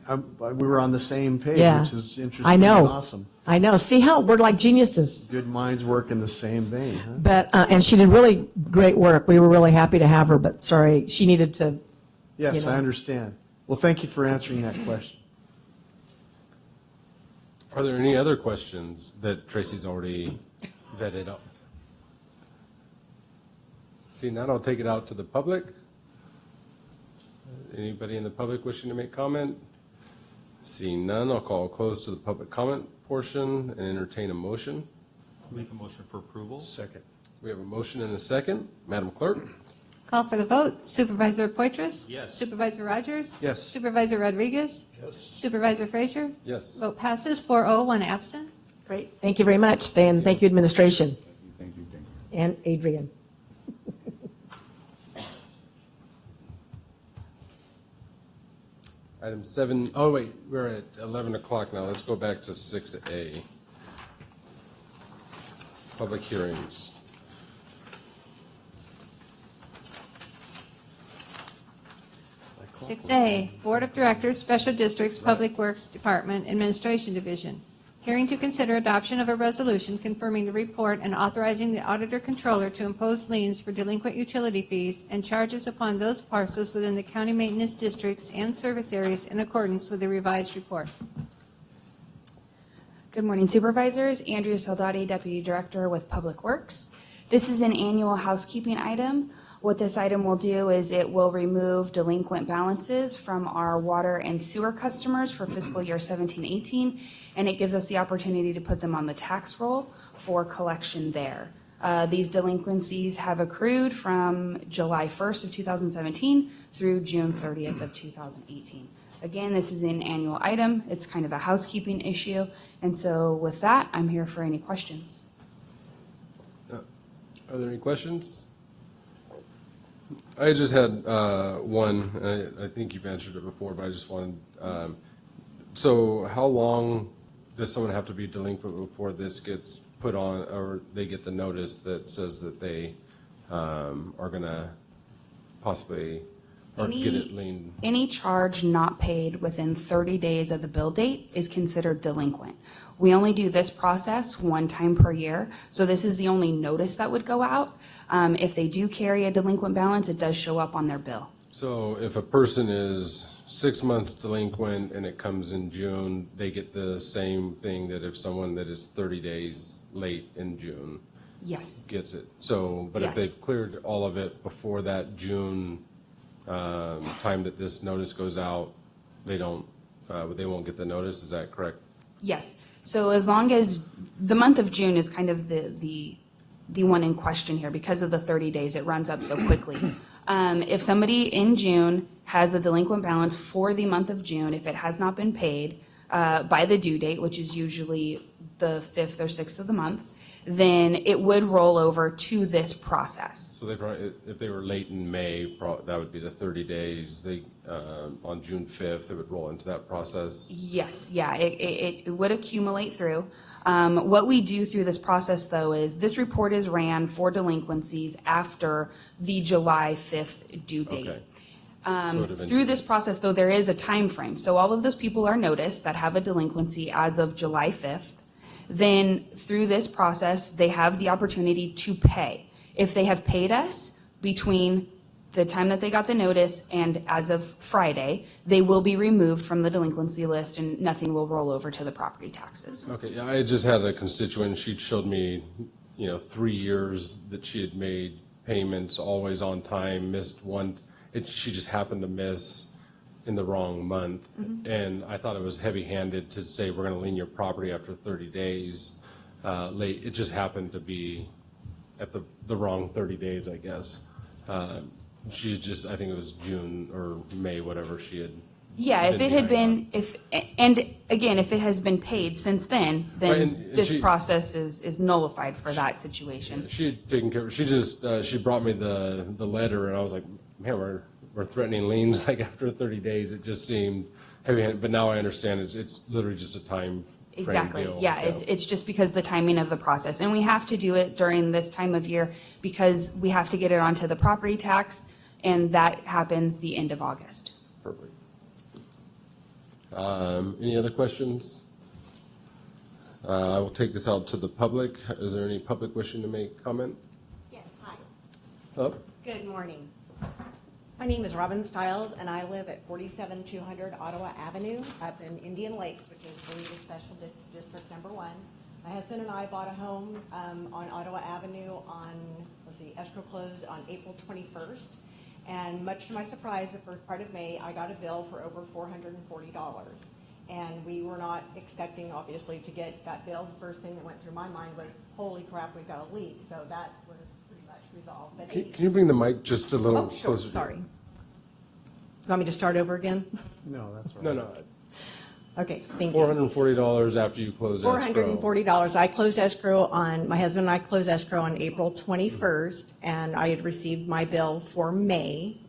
we were on the same page, Yeah. which is interesting I know. and awesome. I know. See how we're like geniuses. Good minds work in the same vein, huh? But and she did really great work. We were really happy to have her, but sorry, she needed to. Yes, I understand. Well, thank you for answering that question. Are there any other questions that Tracy's already vetted up? See, now I'll take it out to the public. Anybody in the public wishing to make comment? Seeing none, I'll call close to the public comment portion and entertain a motion. Make a motion for approval. Second. We have a motion and a second. Madam Clerk? Call for the vote. Supervisor Poitras? Yes. Supervisor Rogers? Yes. Supervisor Rodriguez? Yes. Supervisor Frazier? Yes. Vote passes 4-0, one absent. Great. Thank you very much, and thank you, administration. Thank you. And Adrian. Item 7, oh wait, we're at 11 o'clock now. Let's go back to 6A. Public hearings. 6A, Board of Directors, Special Districts, Public Works Department, Administration Division. Hearing to consider adoption of a resolution confirming the report and authorizing the auditor controller to impose liens for delinquent utility fees and charges upon those parcels within the county maintenance districts and service areas in accordance with the revised report. Good morning, Supervisors. Andrea Soldati, Deputy Director with Public Works. This is an annual housekeeping item. What this item will do is it will remove delinquent balances from our water and sewer customers for fiscal year 17-18, and it gives us the opportunity to put them on the tax roll for collection there. These delinquencies have accrued from July 1st of 2017 through June 30th of 2018. Again, this is an annual item. It's kind of a housekeeping issue, and so with that, I'm here for any questions. Are there any questions? I just had one, and I think you've answered it before, but I just wanted, so how long does someone have to be delinquent before this gets put on, or they get the notice that says that they are going to possibly, or get it liened? Any charge not paid within 30 days of the bill date is considered delinquent. We only do this process one time per year, so this is the only notice that would go out. If they do carry a delinquent balance, it does show up on their bill. So if a person is 6 months delinquent and it comes in June, they get the same thing that if someone that is 30 days late in June Yes. gets it. So, but if Yes. they've cleared all of it before that June time that this notice goes out, they don't, they won't get the notice, is that correct? Yes. So as long as the month of June is kind of the one in question here because of the 30 days, it runs up so quickly. If somebody in June has a delinquent balance for the month of June, if it has not been paid by the due date, which is usually the 5th or 6th of the month, then it would roll over to this process. So they probably, if they were late in May, that would be the 30 days. They, on June 5th, it would roll into that process. Yes, yeah, it would accumulate through. What we do through this process, though, is this report is ran for delinquencies after the July 5th due date. Okay. So it'd have been- Through this process, though, there is a time frame. So all of those people are noticed that have a delinquency as of July 5th. Then through this process, they have the opportunity to pay. If they have paid us between the time that they got the notice and as of Friday, they will be removed from the delinquency list and nothing will roll over to the property taxes. Okay, yeah, I just had a constituent, she showed me, 3 years that she had made payments, always on time, missed one, she just happened to miss in the wrong month. And I thought it was heavy-handed to say, we're gonna lien your property after 30 days late. It just happened to be at the wrong 30 days, I guess. She just, I think it was June or May, whatever she had. Yeah, if it had been, and again, if it has been paid since then and this she- process is nullified for that situation. She had taken care, she just, she brought me the letter, and I was like, man, we're threatening liens like after 30 days. It just seemed heavy-handed, but now I understand it's literally just a time frame Exactly, deal. yeah, it's just because the timing of the process. And we have to do it during this time of year because we have to get it onto the property tax, and that happens the end of August. Perfect. Any other questions? I will take this out to the public. Is there any public wishing to make comment? Yes, hi. Up? Good morning. My name is Robin Stiles, and I live at 47200 Ottawa Avenue up in Indian Lakes, which is the Special District Number 1. My husband and I bought a home on Ottawa Avenue on, escrow closed on April 21st. And much to my surprise, the first part of May, I got a bill for over $440. And we were not expecting, obviously, to get that bill. The first thing that went through my mind was, holy crap, we've got a leak. So that was pretty much resolved. But Can you bring the mic just a little sure, closer? sorry. You want me to start over again? No, that's right. No. Okay, thank you. $440 after you close escrow. $440. I closed escrow my husband and I closed escrow on April 21st, and I had received my bill for May.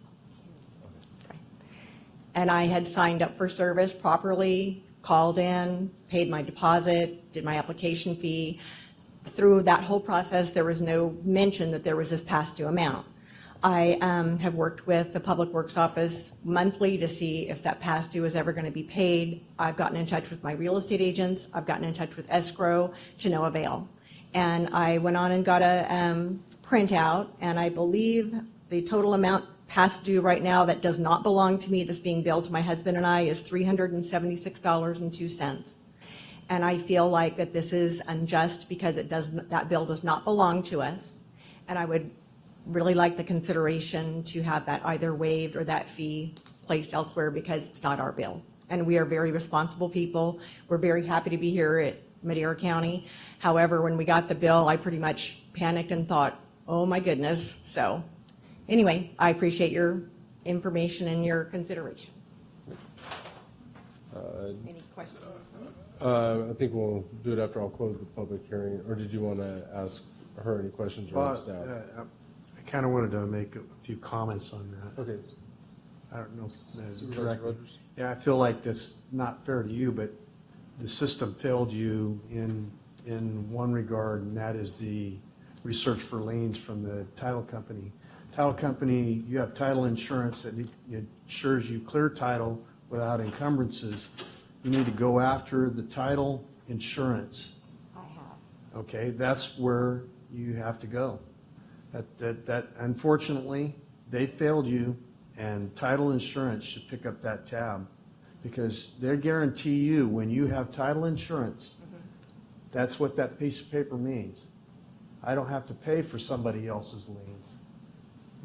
And I had signed up for service properly, called in, paid my deposit, did my application fee. Through that whole process, there was no mention that there was this past due amount. I have worked with the Public Works Office monthly to see if that past due is ever going to be paid. I've gotten in touch with my real estate agents. I've gotten in touch with escrow to no avail. And I went on and got a printout, and I believe the total amount past due right now that does not belong to me, that's being billed to my husband and I, is $376.02. And I feel like that this is unjust because that bill does not belong to us. And I would really like the consideration to have that either waived or that fee placed elsewhere because it's not our bill. And we are very responsible people. We're very happy to be here at Madera County. However, when we got the bill, I pretty much panicked and thought, oh my goodness. So anyway, I appreciate your information and your consideration. Any questions? I think we'll do it after I'll close the public hearing, or did you want to ask her any questions or Well, staff? I kind of wanted to make a few comments on that. Okay. I don't know Supervisor directly. Rogers? Yeah, I feel like that's not fair to you, but the system failed you in one regard, and that is the research for liens from the title company. Title company, you have title insurance that ensures you clear title without encumbrances. You need to go after the title insurance. I have. Okay, that's where you have to go. That unfortunately, they failed you, and title insurance should pick up that tab because they guarantee you when you have title insurance, that's what that piece of paper means. I don't have to pay for somebody else's liens.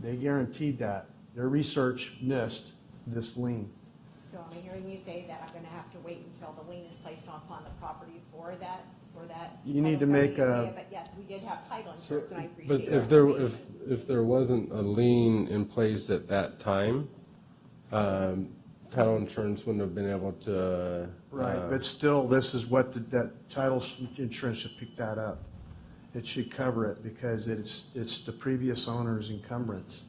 They guaranteed that. Their research missed this lien. So I'm hearing you say that I'm going to have to wait until the lien is placed upon the property for that. You need to make a. But yes, we did have title insurance, and I But appreciate if it. there wasn't a lien in place at that time, title insurance wouldn't have been able to. Right, but still, this is what that title insurance should pick that up. It should cover it because it's the previous owner's encumbrance.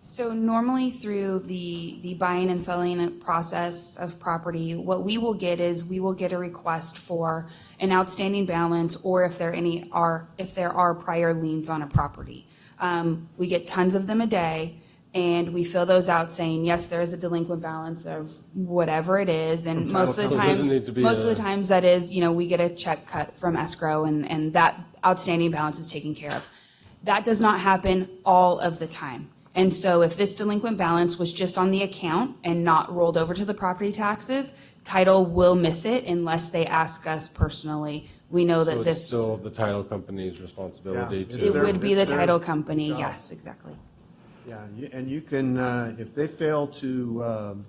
So normally through the buying and selling process of property, what we will get is we will get a request for an outstanding balance or if there are prior liens on a property. We get tons of them a day, and we fill those out saying, yes, there is a delinquent balance of whatever it is, and most of the times that is, we get a check cut from escrow and that outstanding balance is taken care of. That does not happen all of the time. And so if this delinquent balance was just on the account and not rolled over to the property taxes, title will miss it unless they ask us personally. We know that So this. it's still the title company's responsibility to. It would be the title company, yes, exactly. Yeah, and you can, if they fail to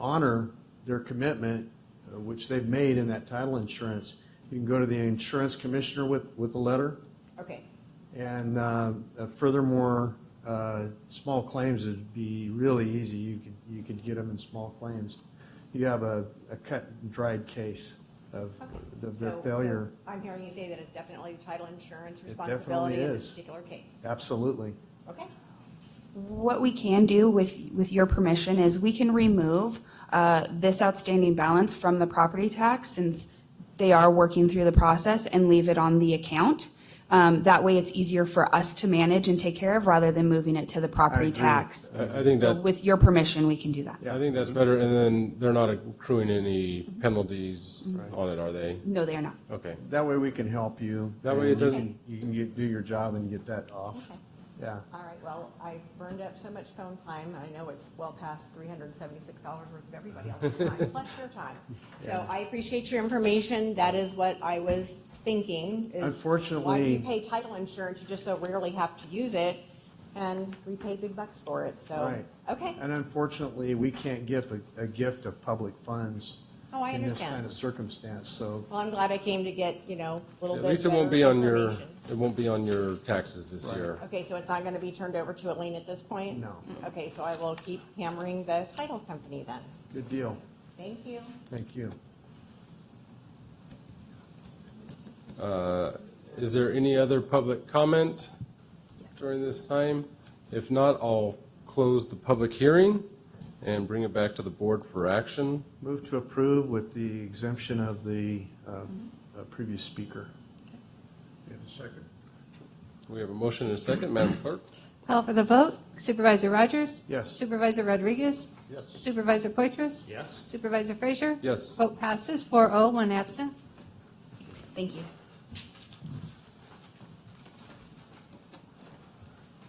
honor their commitment, which they've made in that title insurance, you can go to the insurance commissioner with a letter. Okay. And furthermore, small claims would be really easy. You could get them in small claims. You have a cut and dried case of their failure. So I'm hearing you say that it's definitely title insurance It definitely responsibility in this is. particular case. Absolutely. Okay. What we can do with your permission is we can remove this outstanding balance from the property tax since they are working through the process and leave it on the account. That way it's easier for us to manage and take care of rather than moving it to the property tax. I think So that. with your permission, we can do that. I think that's better, and then they're not accruing any penalties on it, are they? No, they are not. Okay. That way we can help you. That way it and you doesn't- can- You can do your job and get that off. Okay. Yeah. All right, well, I burned up so much phone time. I know it's well past $376 worth of everybody else's time, plus your time. So I appreciate your information. That is what I was thinking. Is Unfortunately- why do you pay title insurance? You just so rarely have to use it, and we pay big bucks for it, so. Right. Okay. And unfortunately, we can't give a gift of public funds Oh, I in this understand. kind of circumstance, so. Well, I'm glad I came to get, a little bit At least it won't better be on your, information. it won't be on your taxes this Right. year. Okay, so it's not going to be turned over to a lien at this point? No. Okay, so I will keep hammering the title company then. Good deal. Thank you. Thank you. Is there any other public comment during this time? If not, I'll close the public hearing and bring it back to the board for action. Move to approve with the exemption of the previous speaker. You have a second? We have a motion and a second. Madam Clerk? Call for the vote. Supervisor Rogers? Yes. Supervisor Rodriguez? Yes. Supervisor Poitras? Yes. Supervisor Frazier? Yes. Vote passes 4-0, one absent. Thank you.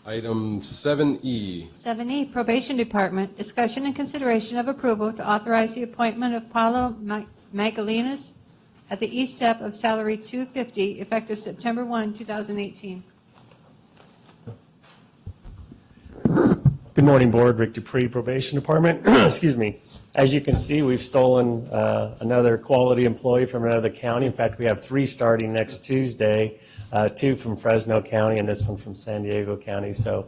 Item 7E. 7E, Probation Department, discussion and consideration of approval to authorize the appointment of Paulo Magalinas at the E-step of salary 250 effective September 1, 2018. Good morning, Board. Rick Dupree, Probation Department. Excuse me. As you can see, we've stolen another quality employee from another county. In fact, we have 3 starting next Tuesday, 2 from Fresno County and this one from San Diego County. So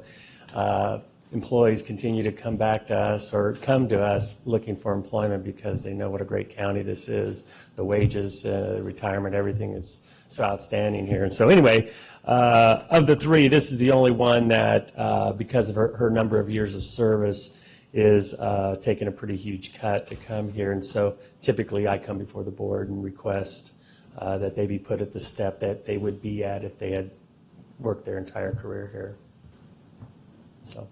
employees continue to come back to us or come to us looking for employment because they know what a great county this is. The wages, retirement, everything is so outstanding here. And so anyway, of the 3, this is the only one that, because of her number of years of service, is taking a pretty huge cut to come here. And so typically I come before the board and request that they be put at the step that they would be at if they had worked their entire career here. So.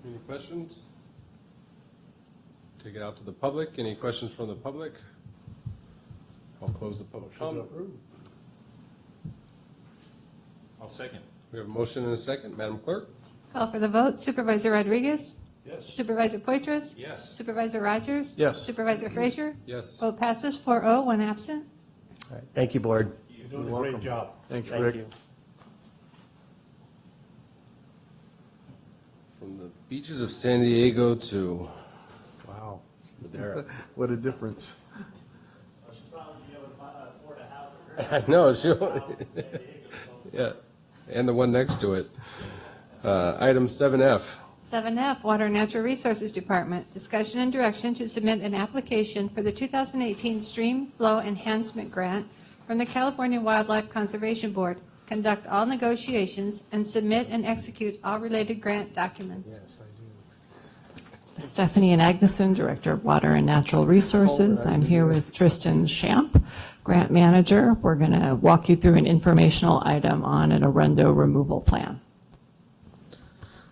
Any questions? Take it out to the public. Any questions from the public? I'll close the public comment. I'll second. We have a motion and a second. Madam Clerk? Call for the vote. Supervisor Rodriguez? Yes. Supervisor Poitras? Yes. Supervisor Rogers? Yes. Supervisor Frazier? Yes. Vote passes 4-0, one absent. All right. Thank you, Board. You're doing a great job. Thanks, Thank Rick. you. From the beaches of San Diego to Wow. Madera. What a difference. I know, sure. Yeah, and the one next to it. Item 7F. 7F, Water and Natural Resources Department, discussion and direction to submit an application for the 2018 Stream Flow Enhancement Grant from the California Wildlife Conservation Board, conduct all negotiations, and submit and execute all related grant documents. Yes, I do. Stephanie Agneson, Director of Water and Natural Resources. I'm here with Tristan Champ, Grant Manager. We're going to walk you through an informational item on an Arundo removal plan.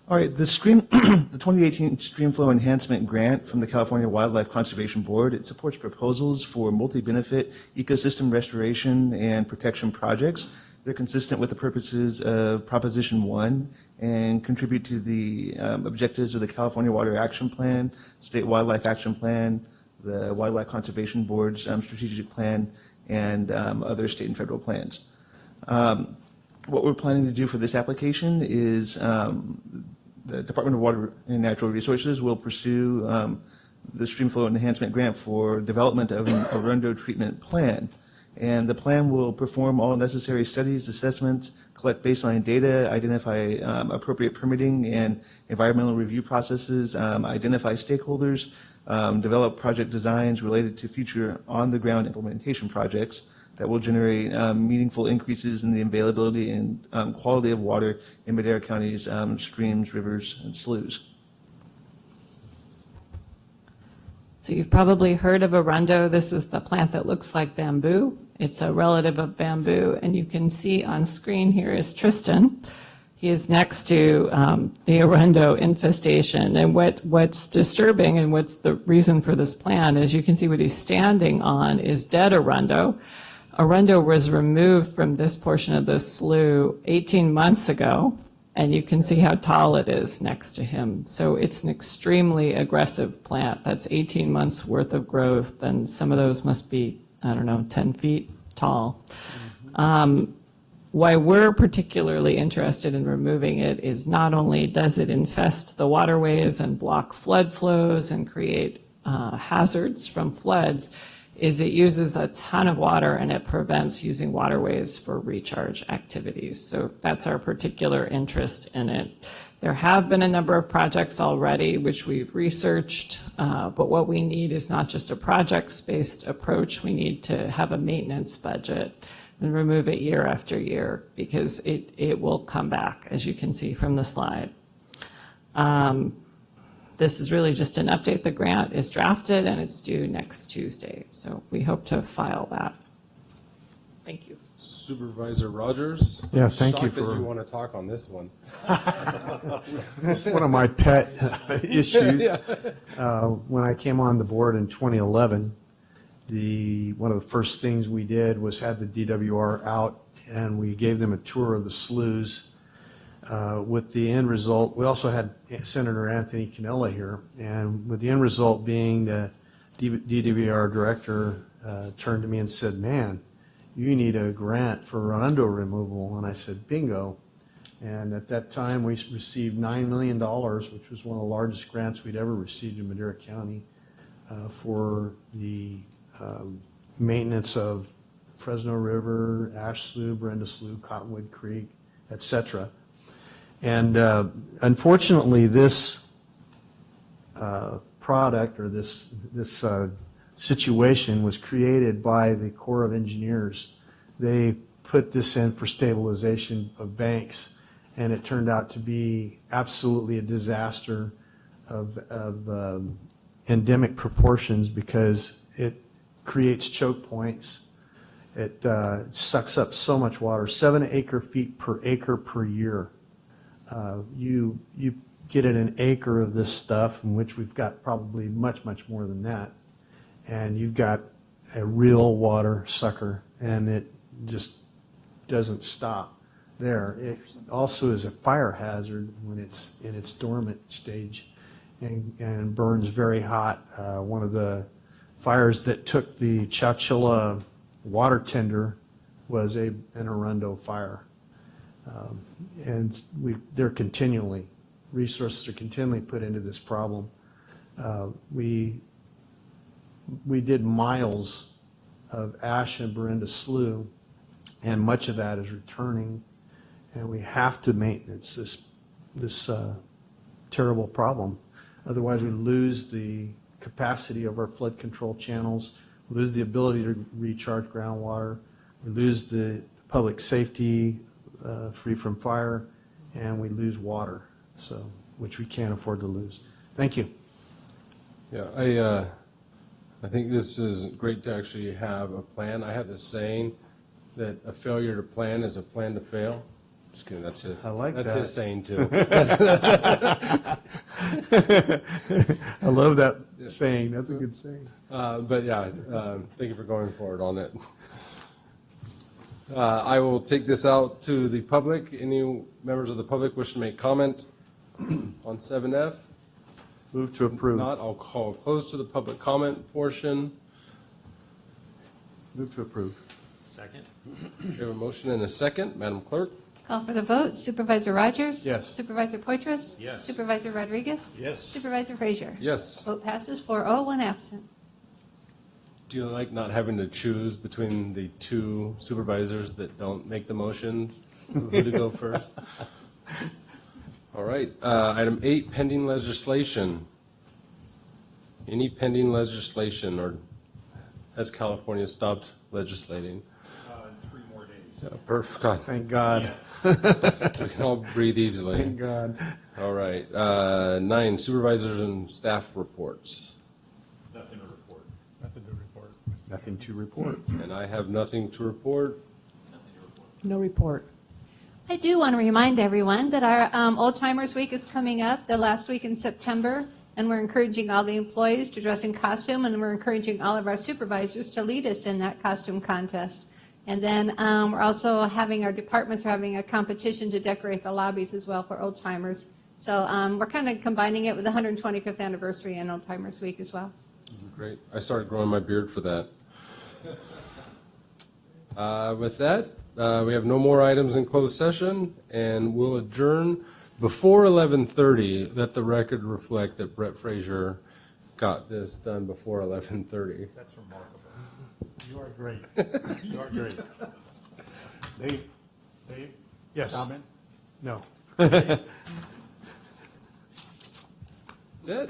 All right, the 2018 Streamflow Enhancement Grant from the California Wildlife Conservation Board, it supports proposals for multi-benefit ecosystem restoration and protection projects. They're consistent with the purposes of Proposition 1 and contribute to the objectives of the California Water Action Plan, State Wildlife Action Plan, the Wildlife Conservation Board's strategic plan, and other state and federal plans. What we're planning to do for this application is the Department of Water and Natural Resources will pursue the Streamflow Enhancement Grant for development of an Arundo treatment plan. And the plan will perform all necessary studies, assessments, collect baseline data, identify appropriate permitting and environmental review processes, identify stakeholders, develop project designs related to future on-the-ground implementation projects that will generate meaningful increases in the availability and quality of water in Madera County's streams, rivers, and sloughs. So you've probably heard of Arundo. This is the plant that looks like bamboo. It's a relative of bamboo, and you can see on screen here is Tristan. He is next to the Arundo infestation. And what's disturbing and what's the reason for this plan is you can see what he's standing on is dead Arundo. Arundo was removed from this portion of the slough 18 months ago, and you can see how tall it is next to him. So it's an extremely aggressive plant. That's 18 months worth of growth, and some of those must be, I don't know, 10 feet tall. Why we're particularly interested in removing it is not only does it infest the waterways and block flood flows and create hazards from floods, is it uses a ton of water and it prevents using waterways for recharge activities. So that's our particular interest in it. There have been a number of projects already which we've researched, but what we need is not just a projects-based approach. We need to have a maintenance budget and remove it year after year because it will come back, as you can see from the slide. This is really just an update. The grant is drafted and it's due next Tuesday. So we hope to file that. Thank you. Supervisor Rogers? Yeah, thank you Shocked that for- you want to talk on this one. This is one of my pet issues. Yeah. When I came on the board in 2011, one of the first things we did was had the DWR out, and we gave them a tour of the sloughs with the end result. We also had Senator Anthony Cannella here, and with the end result being the DWR director turned to me and said, "Man, you need a grant for rondo removal." And I said, "Bingo." And at that time, we received $9 million, which was one of the largest grants we'd ever received in Madera County for the maintenance of Fresno River, Ash Slough, Brenda Slough, Cottonwood Creek, et cetera. And unfortunately, this product or this situation was created by the Corps of Engineers. They put this in for stabilization of banks, and it turned out to be absolutely a disaster of endemic proportions because it creates choke points. It sucks up so much water, 7 acre-feet per acre per year. You get in an acre of this stuff, in which we've got probably much, much more than that, and you've got a real water sucker, and it just doesn't stop there. It also is a fire hazard when it's in its dormant stage and burns very hot. One of the fires that took the Chowchilla water tender was an Arundo fire. And resources are continually put into this problem. We did miles of Ash and Brenda Slough, and much of that is returning, and we have to maintenance this terrible problem. Otherwise, we lose the capacity of our flood control channels, we lose the ability to recharge groundwater, we lose the public safety free from fire, and we lose water, which we can't afford to lose. Thank you. Yeah, I think this is great to actually have a plan. I have this saying that a failure to plan is a plan to fail. Just kidding, that's his. I like that's that. his saying too. I love that saying. That's a good saying. But yeah, thank you for going forward on it. I will take this out to the public. Any members of the public wish to make comment on 7F? Move to approve. Not, I'll call close to the public comment portion. Move to approve. Second. We have a motion and a second. Madam Clerk? Call for the vote. Supervisor Rogers? Yes. Supervisor Poitras? Yes. Supervisor Rodriguez? Yes. Supervisor Frazier? Yes. Vote passes 4-0, one absent. Do you like not having to choose between the two supervisors that don't make the motions, who to go first? All right, item 8, pending legislation. Any pending legislation, or has California stopped legislating? In 3 more days. Yeah, perfect. God. Thank God. We can all breathe easily. Thank God. All right, 9, supervisors and staff reports. Nothing to report. Nothing to report. Nothing to report. And I have nothing to report. No report. I do want to remind everyone that our Old Timers Week is coming up, the last week in September, and we're encouraging all the employees to dress in costume, and we're encouraging all of our supervisors to lead us in that costume contest. And then we're also having, our departments are having a competition to decorate the lobbies as well for Old Timers. So we're kind of combining it with the 125th anniversary and Old Timers Week as well. Great. I started growing my beard for that. With that, we have no more items in closed session, and we'll adjourn before 11:30. Let the record reflect that Brett Frazier got this done before 11:30. That's remarkable. You are great. You are great. Dave? Yes. Comment? No. That's it.